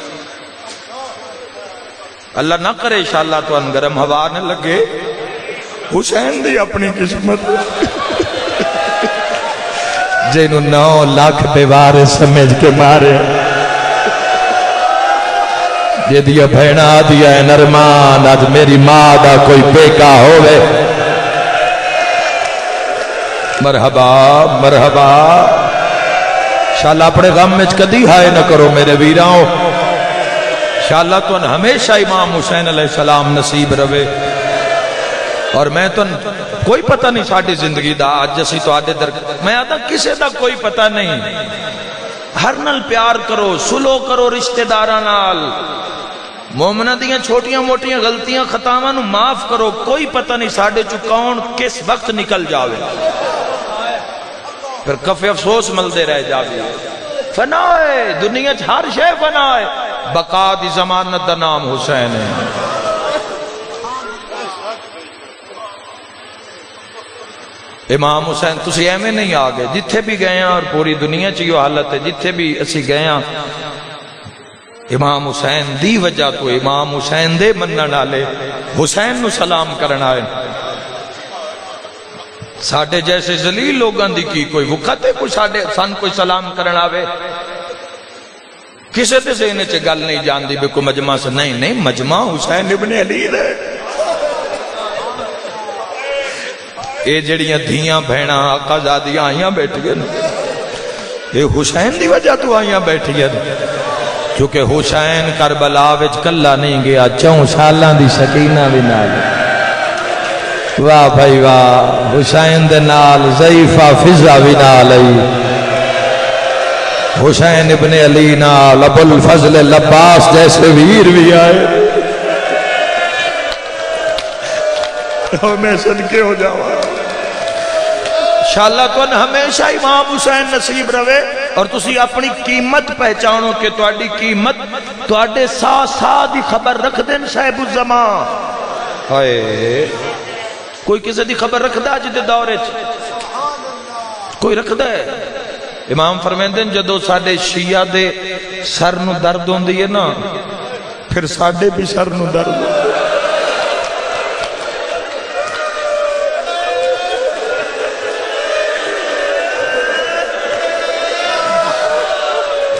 A: اللہ نہ کرے انشاءاللہ تو انگرم ہوا نہ لگے. حسین دی اپنی قسمت جنہوں 9 لاکھ بیوار سمجھ کے مارے، یہ دیا بھینا دیا ہے نرمان آج میری ماں دا کوئی بیکا ہوئے. مرحبا مرحبا. انشاءاللہ اپنے غم میں کدی ہائے نہ کرو میرے ویراؤں. انشاءاللہ تو ہمیشہ امام حسین علیہ السلام نصیب روے. اور میں تو کوئی پتہ نہیں ساڑھی زندگی دا آج جیسی تو آدھے در میں آدھا کسے دا کوئی پتہ نہیں. ہر نال پیار کرو، سلو کرو رشتہ داران نال. مومنہ دیاں چھوٹیاں موٹیاں غلطیاں خطاواں نو معاف کرو. کوئی پتہ نہیں ساڑھے چکاؤن کس وقت نکل جاوے، پھر کفے افسوس ملدے رہ جاوے. فنا ہے دنیا ہر شے فنا ہے. بقا دی ضمانت دا نام حسین ہے. امام حسین تسی ایمیں نہیں آگئے جتھے بھی گئے ہیں، اور پوری دنیا چاہیے حالت ہے جتھے بھی اسی گئے ہیں امام حسین دی وجہ تو امام حسین دے منن والے حسین نو سلام کرنا ہے. ساڑھے جیسے ذلیل لوگاں دی کی کوئی وقت ہے کوئی ساڑھے سن کوئی سلام کرنا آوے. کسے تے سے انہیں چے گل نہیں جان دی بے کوئی مجمع سے نہیں مجمع حسین ابن علی رہے. اے جڑیاں دھیاں بھیڑاں آقا زادیاں آئیاں بیٹھ گئے اے حسین دی وجہ تو آئیاں بیٹھ گئے. کیونکہ حسین کربلا وچ کلا نہیں گیا، 4 سالاں دی سکینہ بھی نال. واہ بھائی واہ. حسین دے نال ضعیفہ فضا بھی نال آئی. حسین ابن علی نال ابو الفضل لباس جیسے ویر بھی آئے. میں صدقے ہو جاؤں. انشاءاللہ تو ہمیشہ امام حسین نصیب روے. اور تسی اپنی قیمت پہچانو کہ تواڈی قیمت تواڈے سا دی خبر رکھ دین صاحب الزمان. ہائے کوئی کسی دی خبر رکھ دا جدے دورے کوئی رکھ دا ہے. امام فرمیندن جدو ساڑھے شیعہ دے سر نو درد ہوں دیئے نا پھر ساڑھے بھی سر نو درد ہوں.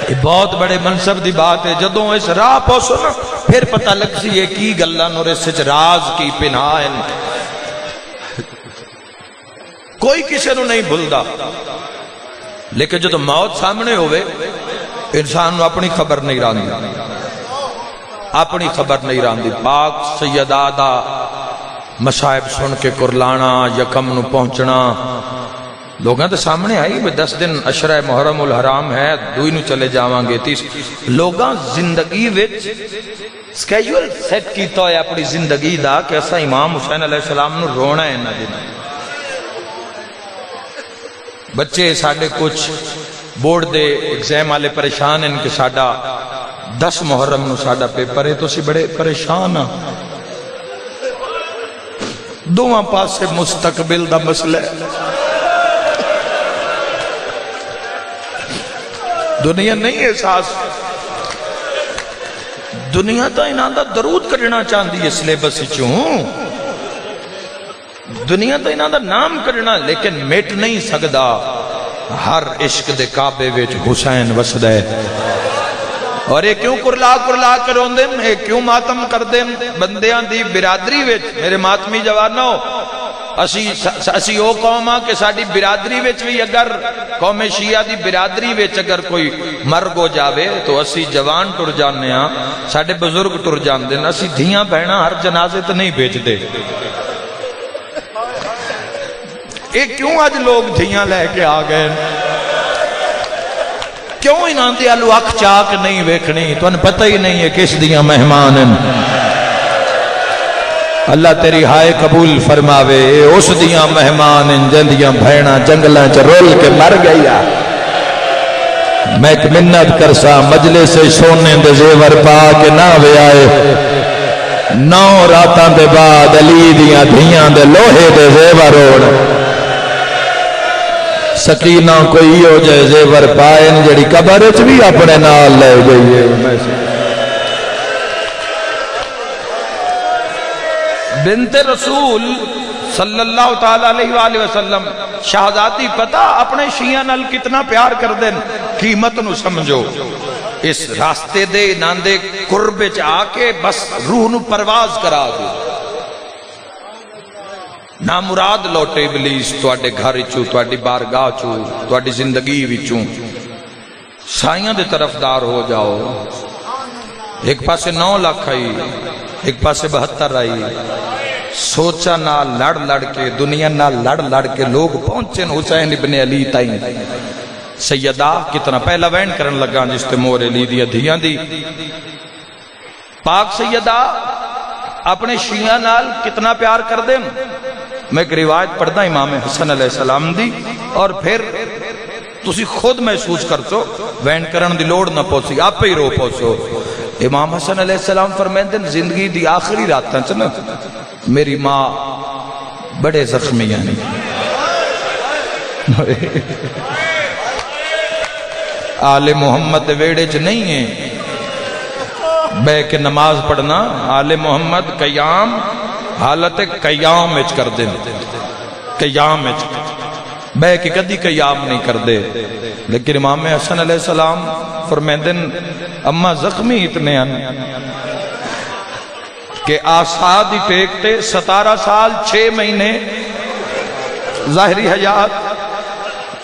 A: یہ بہت بڑے منصب دی بات ہے. جدوں اس راہ پہنچو نا پھر پتہ لگ سی یہ کی گلہ نور سچ راز کی پنہائن. کوئی کسی نو نہیں بھلدا، لیکن جدو موت سامنے ہوئے انسان نو اپنی خبر نہیں راندی، اپنی خبر نہیں راندی. پاک سیدہ دا مصائب سن کے کرلانا، یکم نو پہنچنا، لوگاں تو سامنے آئی 10 دن عشرہ محرم الحرام ہے، دوئی نو چلے جاواں گے، لوگاں زندگی وچ سکیجول سیٹ کیتا ہے اپنی زندگی دا کہ ایسا امام حسین علیہ السلام نو رونا ہے نہ دینا۔ بچے ساڑھے کچھ بورڈ دے ایگزام والے پریشان ہیں کہ ساڑھا 10 محرم نو ساڑھا پیپر ہے، تو اسی بڑے پریشان ہاں۔ دونوں پاس سے مستقبل دا مسئلہ ہے، دنیا نہیں احساس، دنیا تو انہاں دا درود کرنا چاہتی ہے سلیبس چوں، دنیا تو انہاں دا نام کرنا، لیکن مٹ نہیں سکدا ہر عشق دے کعبے وچ حسین وسدا ہے۔ اور یہ کیوں کرلا کرلا کر روندے، یہ کیوں ماتم کردے بندیاں دی برادری وچ؟ میرے ماتمی جوانو، اسی او قوم ہاں کہ ساڈی برادری وچ بھی اگر قوم شیعہ دی برادری وچ اگر کوئی مرگ ہو جاوے تو اسی جوان ٹر جانے ہاں، ساڈے بزرگ ٹر جاندے ہیں، اسی دھیاں بہناں ہر جنازے تے نہیں بھیجدے۔ یہ کیوں آج لوگ دھیاں لے کے آ گئے؟ کیوں انہاں دے آلو اکھ چاک نہیں ویکھنی؟ تو ان پتہ ہی نہیں ہے کس دیاں مہمان ہیں۔ اللہ تیری ہائے قبول فرماوے، اس دیاں مہمان ہیں جن دیاں بھیڑاں جنگلاں چ رول کے مر گیا۔ میں ایک منت کرسا مجلس سونے دے زیور پا کے نہ وے آئے، 9 راتاں دے بعد علی دیاں دھیاں دے لوہے دے زیور روڑ، سکینہ کوئی ہو جائے زیور پائے جڑی قبر وچ بھی اپنے نال لے گئی ہے۔ بنت رسول صلی اللہ تعالیٰ علیہ وآلہ وسلم شہزادی پتہ اپنے شیعہ نال کتنا پیار کر دیں، قیمت نو سمجھو۔ اس راستے دے ناندے قرب چ آ کے بس روح نو پرواز کرا دو۔ نامراد لوٹے ابلیس تواڈے گھر چوں، تواڈی بارگاہ چوں، تواڈی زندگی وچوں، سائیاں دے طرفدار ہو جاؤ۔ ایک پاسے 9 لاکھ آئی، ایک پاسے 72 آئی، سوچا نہ لڑ لڑ کے، دنیا نہ لڑ لڑ کے لوگ پہنچے حسین ابن علی تائیں۔ سیدہ کتنا پہلا وین کرن لگا جس تے مور علی دی دھیاں دی، پاک سیدہ اپنے شیعہ نال کتنا پیار کر دیں۔ میں ایک روایت پڑھدا امام حسن علیہ السلام دی، اور پھر تسی خود محسوس کر سو، وین کرن دی لوڑ نہ پوسی، آپ ہی رو پوسو۔ امام حسن علیہ السلام فرمائیں زندگی دی آخری راتاں چ نا میری ماں بڑے زخمی یعنی آل محمد ویڑے چ نہیں ہے بے کے نماز پڑھنا، آل محمد قیام حالت قیام وچ کر دیں، قیام وچ بے کے کدی قیام نہیں کر دے۔ لیکن امام حسن علیہ السلام فرمائیں اما زخمی اتنے ہیں کہ آسادی ٹیکتے 17 سال 6 مہینے ظاہری حیات۔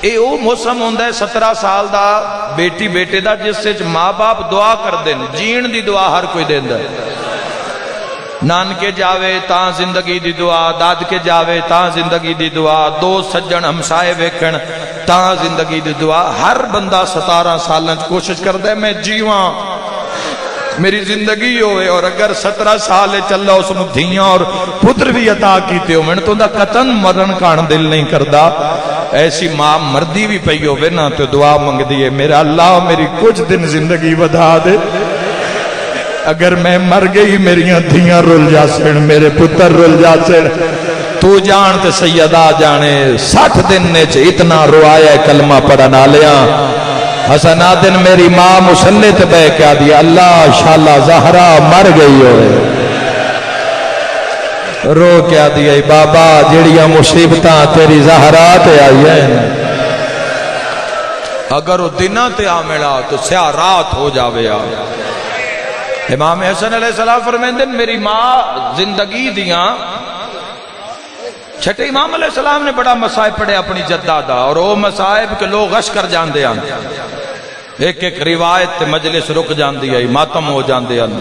A: اے او موسم ہوندہ ہے 17 سال دا بیٹی بیٹے دا جس سے ماں باپ دعا کر دیں، جین دی دعا ہر کوئی دیں ہے۔ نانکے جاوے تاں زندگی دی دعا، داد کے جاوے تاں زندگی دی دعا، دو سجن ہمسائے ویکھن تاں زندگی دی دعا۔ ہر بندہ 17 سالوں کوشش کر دے میں جیواں میری زندگی ہوئے، اور اگر 17 سال چلا اس نے دھیاں اور پتر بھی عطا کیتے ہو، میں تو دا قطن مرن کان دل نہیں کردہ۔ ایسی ماں مردی بھی پئی ہوئے نا تو دعا منگ دیئے میرا اللہ میری کچھ دن زندگی ودھا دے، اگر میں مر گئی میریاں دھیاں رول جا سن، میرے پتر رول جا سن۔ تو جانتے سیدہ جانے 60 دن نے اتنا روایا کلمہ پڑھنا لیا۔ حسن آدن میری ماں مسلط بے کیا دیا اللہ شاللہ زہرا مر گئی ہوئے، رو کیا دیا بابا جڑیاں مصیبتاں تیری زہرا تے آئی ہیں، اگر وہ دنہ تے آمڑا تو سیاہ رات ہو جاوے آ۔ امام حسن علیہ السلام فرمائیں میری ماں زندگی دیاں چھٹے امام علیہ السلام نے بڑا مسائب پڑھے اپنی جدہ دا، اور وہ مسائب کے لوگ غش کر جان دے آن، ایک ایک روایت مجلس رک جان دیا ماتم ہو جان دے آن،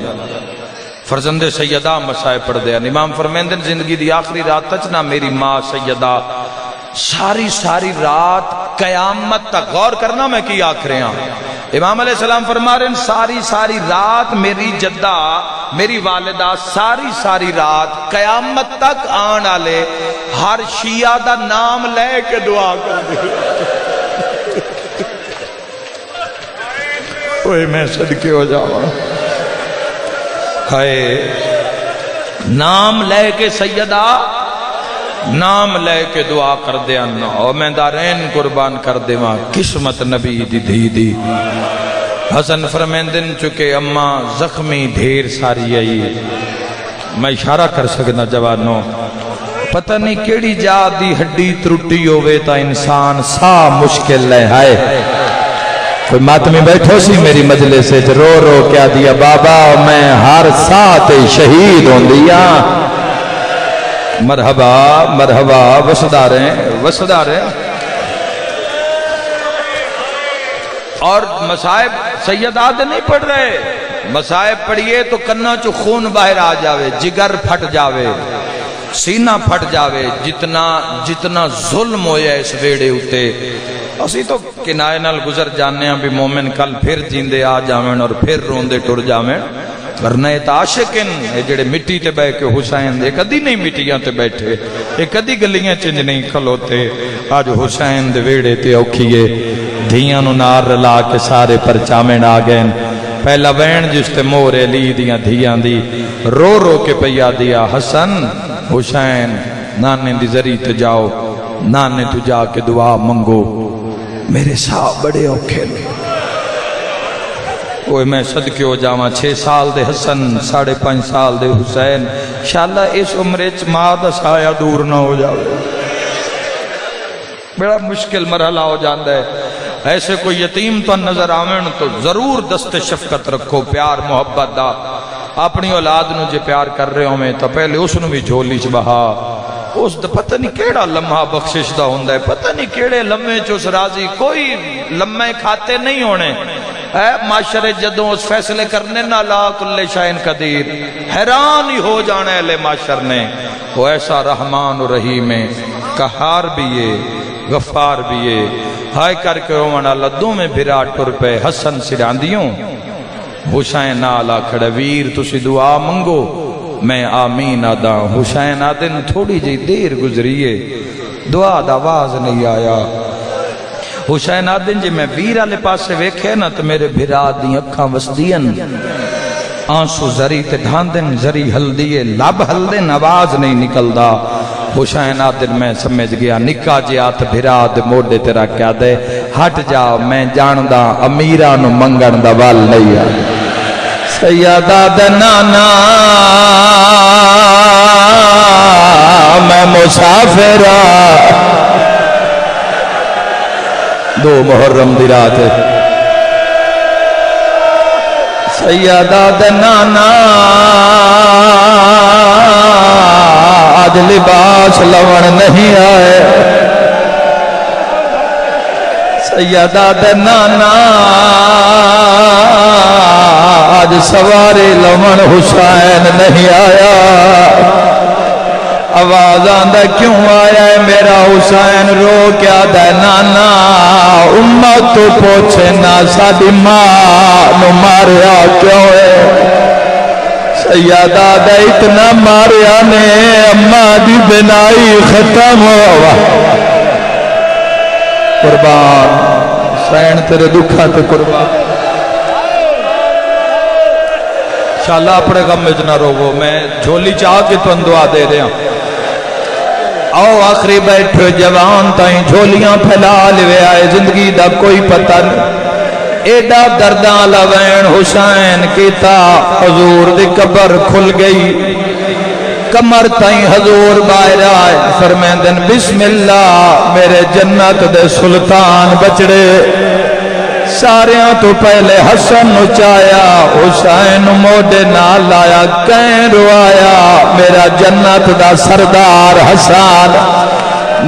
A: فرزند سیدہ مسائب پڑھ دے آن۔ امام فرمائیں زندگی دی آخری رات تچنا میری ماں سیدہ ساری ساری رات قیامت تک، غور کرنا میں کی آکھ رہے ہیں، امام علیہ السلام فرما رہے ہیں ساری ساری رات میری جدہ میری والدہ ساری ساری رات قیامت تک آن والے ہر شیعہ دا نام لے کے دعا کر دے۔ اوہ میں صدقے ہو جاواں، ہائے نام لے کے سیدہ نام لے کے دعا کر دیا نا، اور میں دارین قربان کر دے ماں قسمت نبی دی دھی دی۔ حسن فرمیندن چکے اماں زخمی ڈھیر ساری آئی، میں اشارہ کر سکنا جوانوں، پتہ نہیں کیڑی جا دی ہڈی ترٹی ہوئے تا انسان سا مشکل لے ہائے۔ کوئی ماتمی بیٹھو سی میری مجلس سے رو رو کیا دیا بابا میں ہر ساتھ شہید ہوں دیا۔ مرحبا مرحبا وسداریں اور مصائب سید آدھے نہیں پڑھ رہے، مصائب پڑھئے تو کنہ چو خون باہر آ جاوے، جگر پھٹ جاوے، سینہ پھٹ جاوے، جتنا ظلم ہویا اس ویڑے ہوتے۔ اسی تو کنائے نال گزر جانے ہیں بھی مومن کل پھر جیندے آ جاویں اور پھر روندے ٹر جاویں، ورنہ یہ عاشقن یہ جڑے مٹی تے بے کے حسین دے کدی نہیں مٹیاں تے بیٹھے، یہ کدی گلیاں چنج نہیں کھلوتے۔ آج حسین دے ویڑے تے اوکھیے دھیاں نو نار رلا کے سارے پرچامیں آ گئے، پہلا وین جس تے مور علی دیاں دھیاں دی رو رو کے پیا دیا حسن حسین نانے دی ذری تے جاؤ، نانے تو جا کے دعا منگو، میرے صاحب بڑے اوکھے نے۔ اوہ میں صدقے ہو جاواں 6 سال دے حسن 5.5 سال دے حسین، انشاءاللہ اس عمرے ماں دا سایہ دور نہ ہو جاوے، بڑا مشکل مرحلہ ہو جاندہ ہے۔ ایسے کوئی یتیم تو نظر آویں تو ضرور دست شفقت رکھو، پیار محبت دا، اپنی اولاد نو جے پیار کر رہے ہوں میں تو پہلے اس نو بھی جھولی چ بہا، اس دا پتہ نہیں کیڑا لمحہ بخشش دا ہوندہ ہے، پتہ نہیں کیڑے لمحے چوس راضی، کوئی لمحے کھاتے نہیں ہونے۔ اے معاشرے جدوں اس فیصلے کرنے نہ لا کل شائن قدیر، حیران ہی ہو جانے اہل معاشر نے، وہ ایسا رحمان و رحیم ہے، قہار بھی ہے غفار بھی ہے۔ ہائے کر کے رومانا لدوں میں بھرا ٹر پہ حسن سراندیوں، حسین نالا کھڑا ویر تسی دعا منگو میں آمین آدھا۔ حسین آدھن تھوڑی جی دیر گزریے دعا دا آواز نہیں آیا۔ حسین آدھن جی میں ویر آلے پاس سے ویکھے نا تو میرے بھرا دی اکھاں وسدین، آنسو زری تے ڈھاندن زری ہل دیے، لب ہل دن آواز نہیں نکل دا۔ حسین آدھن میں سمجھ گیا نکا جی آت بھرا دے موڑے تیرا کیا دے، ہٹ جا میں جاندہ امیران منگن دا وال نہیں ہے۔ سیدہ دے نانا میں مسافرہ، 2 محرم دی رات ہے، سیدہ دے نانا آج لباس لون نہیں آئے، سیدہ دے نانا آج سواری لون حسین نہیں آیا۔ آواز آندہ کیوں آیا ہے میرا حسین، رو کیا دے نانا امت تو پوچھے نا ساڑی ماں نو ماریا کیوں ہے۔ سیدہ دے اتنا ماریا نے اماں دی بنائی ختم ہوا۔ قربان حسین تیرے دکھا تے قربان، انشاءاللہ اپنے غم میں نہ روگو، میں جھولی چاہ کے تو دعا دے رہے ہیں۔ آؤ آخری بیٹھو جوان تائیں جھولیاں پھیلا لے آئے، زندگی دا کوئی پتہ نہیں، ایڈا درداں لوین حسین کیتا، حضور دی قبر کھل گئی، کمر تائیں حضور باہر آئے، فرمیندن بسم اللہ میرے جنت دے سلطان بچڑے۔ ساریاں تو پہلے حسن نچایا، حسین موڈے نال لایا، کہیں روایا میرا جنت دا سردار حسان،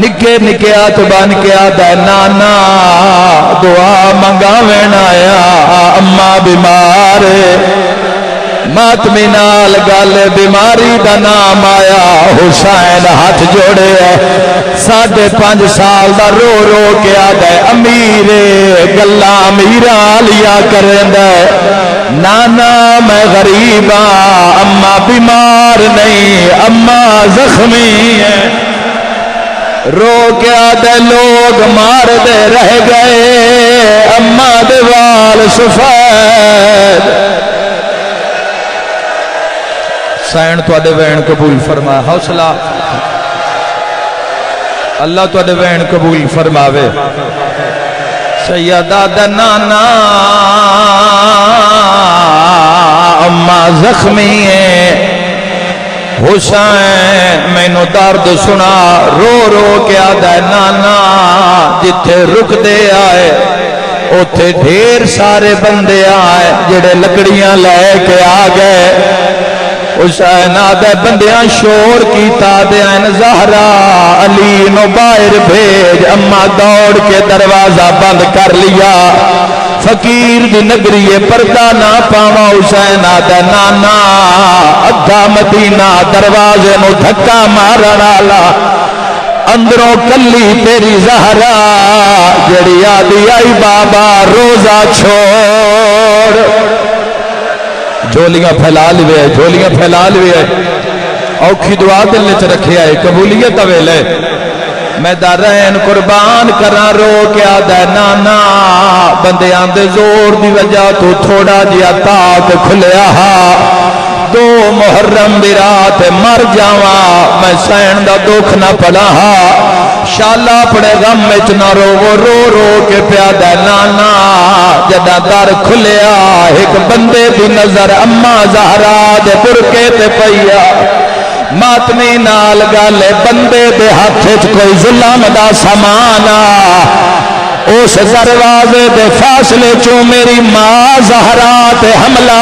A: نکے نکے آت بان کے آدھا نانا دعا منگاوین آیا، اماں بیمار ماتمی نال گل بیماری دا نام آیا حسین ہاتھ جوڑے 5.5 سال دا رو رو کے آدھے امیر گلا امیراں لیا کرندے نانا میں غریب ہاں اما بیمار نہیں اما زخمی ہے رو کے آدھے لوگ مار دے رہ گئے اما دے وال سفید سین تو آدھے وین قبول فرمائے حوصلہ اللہ تو آدھے وین قبول فرماوے سیدہ دا نانا اما زخمی ہے حسین میں نو درد سنا رو رو کے آدھا نانا جتھے رک دے آئے اوتھے ڈھیر سارے بندے آئے جڑے لکڑیاں لے کے آ گئے حسین آدھے بندیاں شور کیتا دے این زہرا علی نو باہر بھیج اما دوڑ کے دروازہ بند کر لیا فقیر دی نگری پردہ نہ پاوا حسین آدھے نانا ادھا مدینہ دروازے نو دھکا مارن والا اندروں کلی تیری زہرا جڑی آدھی آئی بابا روزہ چھوڑ جھولیاں پھیلا لیے جھولیاں پھیلا لیے اوکھی دعا دل نے رکھے آئے قبولیت ویلے میں دارین قربان کرا رو کے آدھے نانا بندے آندے زور دی وجہ تو تھوڑا جیا تاک کھلیا دو محرم دی رات مر جاواں میں سین دا دکھ نہ پڑا شالا پڑے غم وچ نہ رو رو کے پیادہ نانا جدا در کھلیا ایک بندے دی نظر اما زہرا دے برکے تے پیا ماتمی نال گالے بندے دے ہاتھ وچ کوئی ظلم دا سامان اس دروازے دے فاصلے چوں میری ماں زہرا تے حملہ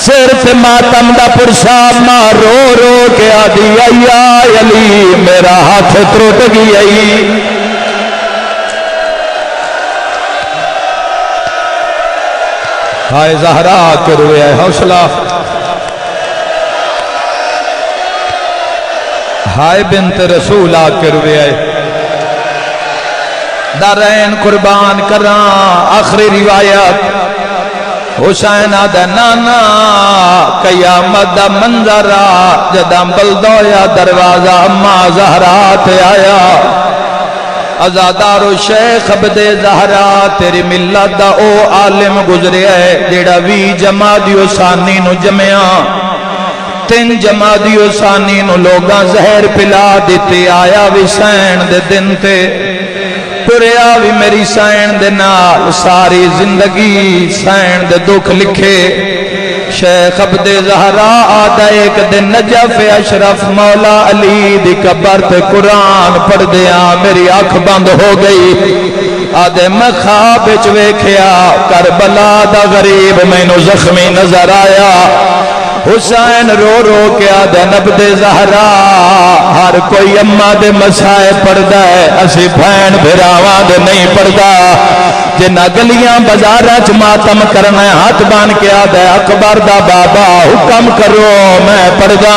A: سر تے ماتم دا پرساب ماں رو رو کے آدھی آیا علی میرا ہاتھ ٹوٹ گئی ہائے زہرا کے روئے حوصلہ ہائے بنت رسول آ کے روئے دارین قربان کران آخری روایت حسین آدھے نانا قیامت دا منظرہ جدام بلدویا دروازہ اما زہرا تے آیا ازادار و شیخ عبد زہرا تیری ملت دا او عالم گزرے ہے جیڑا وی جمادیو ثانی نو جمعیا 3 جمادیو ثانی نو لوگاں زہر پلا دیتے آیا وی سین دے دن تے پوریا بھی میری سین دے نال ساری زندگی سین دے دکھ لکھے شیخ عبد زہرا آدھا ایک دن نجف اشرف مولا علی دی قبر تے قرآن پڑھ دیا میری آنکھ بند ہو گئی آدھے میں خواب وچ ویکھیا کربلا دا غریب مینوں زخمی نظر آیا حسین رو رو کے آدھے نبد زہرا ہر کوئی اممہ دے مسائے پڑھدا ہے اسی بھین بھراواں دے نہیں پڑھدا جنہ گلیاں بازاراں چ ماتم کرنا ہے ہاتھ بان کے آدھے اکبر دا بابا حکم کرو میں پڑھدا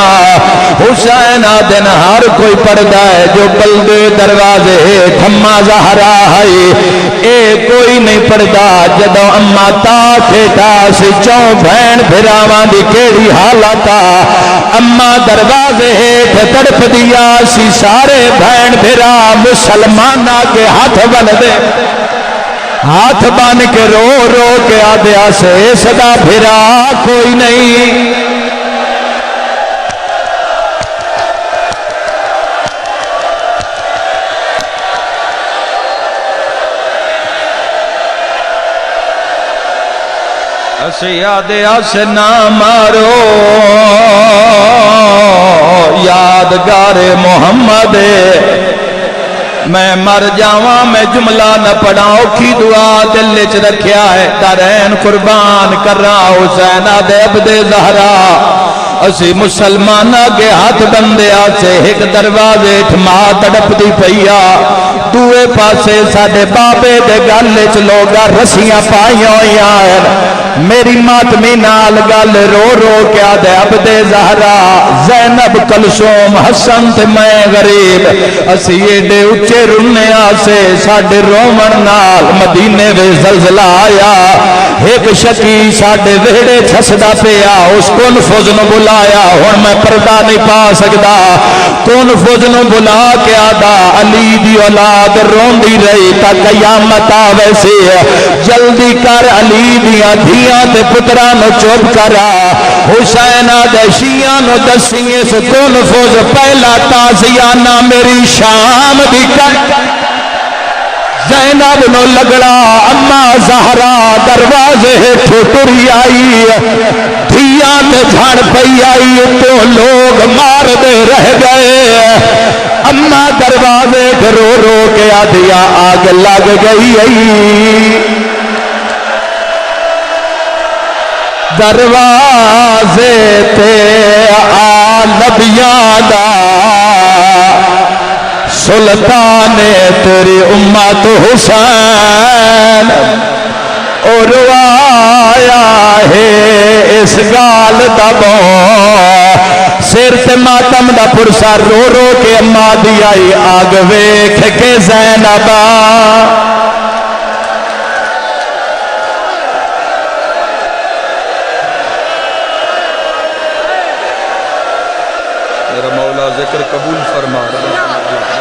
A: حسین آدھے ہر کوئی پڑھدا ہے جو بلدے دروازے تھما زہرا ہے اے کوئی نہیں پڑھدا جدوں اممہ تا کھیٹا سی چوں بھین بھراواں دی کیڑی حالتا اما دروازے ہیٹھ تڑپ دیا سی سارے بھین بھرا مسلمانہ کے ہاتھ بن دے ہاتھ بن کے رو رو کے آدھیا سے صدا بھرا کوئی نہیں یادیا سے نہ مارو یادگار محمد میں مر جاواں میں جملہ نہ پڑھا اوکھی دعا دل وچ رکھیا ہے دارین قربان کرا حسین دے عبد زہرا اسی مسلمانہ کے ہاتھ بندیا سے ایک دروازے ٹھما تڑپ دی پیا دوے پاسے ساڈے بابے دے گل وچ لوگا رسیاں پائیاں ہوئیاں میری ماتمی نال گل رو رو کے آدھے عبد زہرا زینب کلثوم حسن تے میں غریب اسی ایڈے اچے رنے آسے ساڑھے رومن نال مدینے وے زلزلہ آیا ایک شکی ساڑھے ویڑے چھسڑا پیا اس کون فوزنو بلایا ہون میں پردہ نہیں پا سکتا کون فوزنو بلا کے آدھا علی دی اولاد رون دی رہی تا قیامت آوے سے جلدی کر علی دیاں دھیاں تے پترانو چوب کرا حسین آدھے شیعانو دسیے سے کون فوز پہلا تازیانہ میری شام دی کر زینب نو لگڑا اما زہرا دروازے ٹھٹری آئی دھیاں تے جھڑ پئی آئی تو لوگ مار دے رہ گئے اما دروازے رو رو کے آدھیا آگ لگ گئی دروازے تے نبیاں دا سلطان تیری امت حسین اور آیا ہے اس گال دبو سر تے ماتم دا پرسا رو رو کے اما دی آئی آگ ویکھ کے زینبا
C: میرا مولا ذکر قبول فرما رہا ہے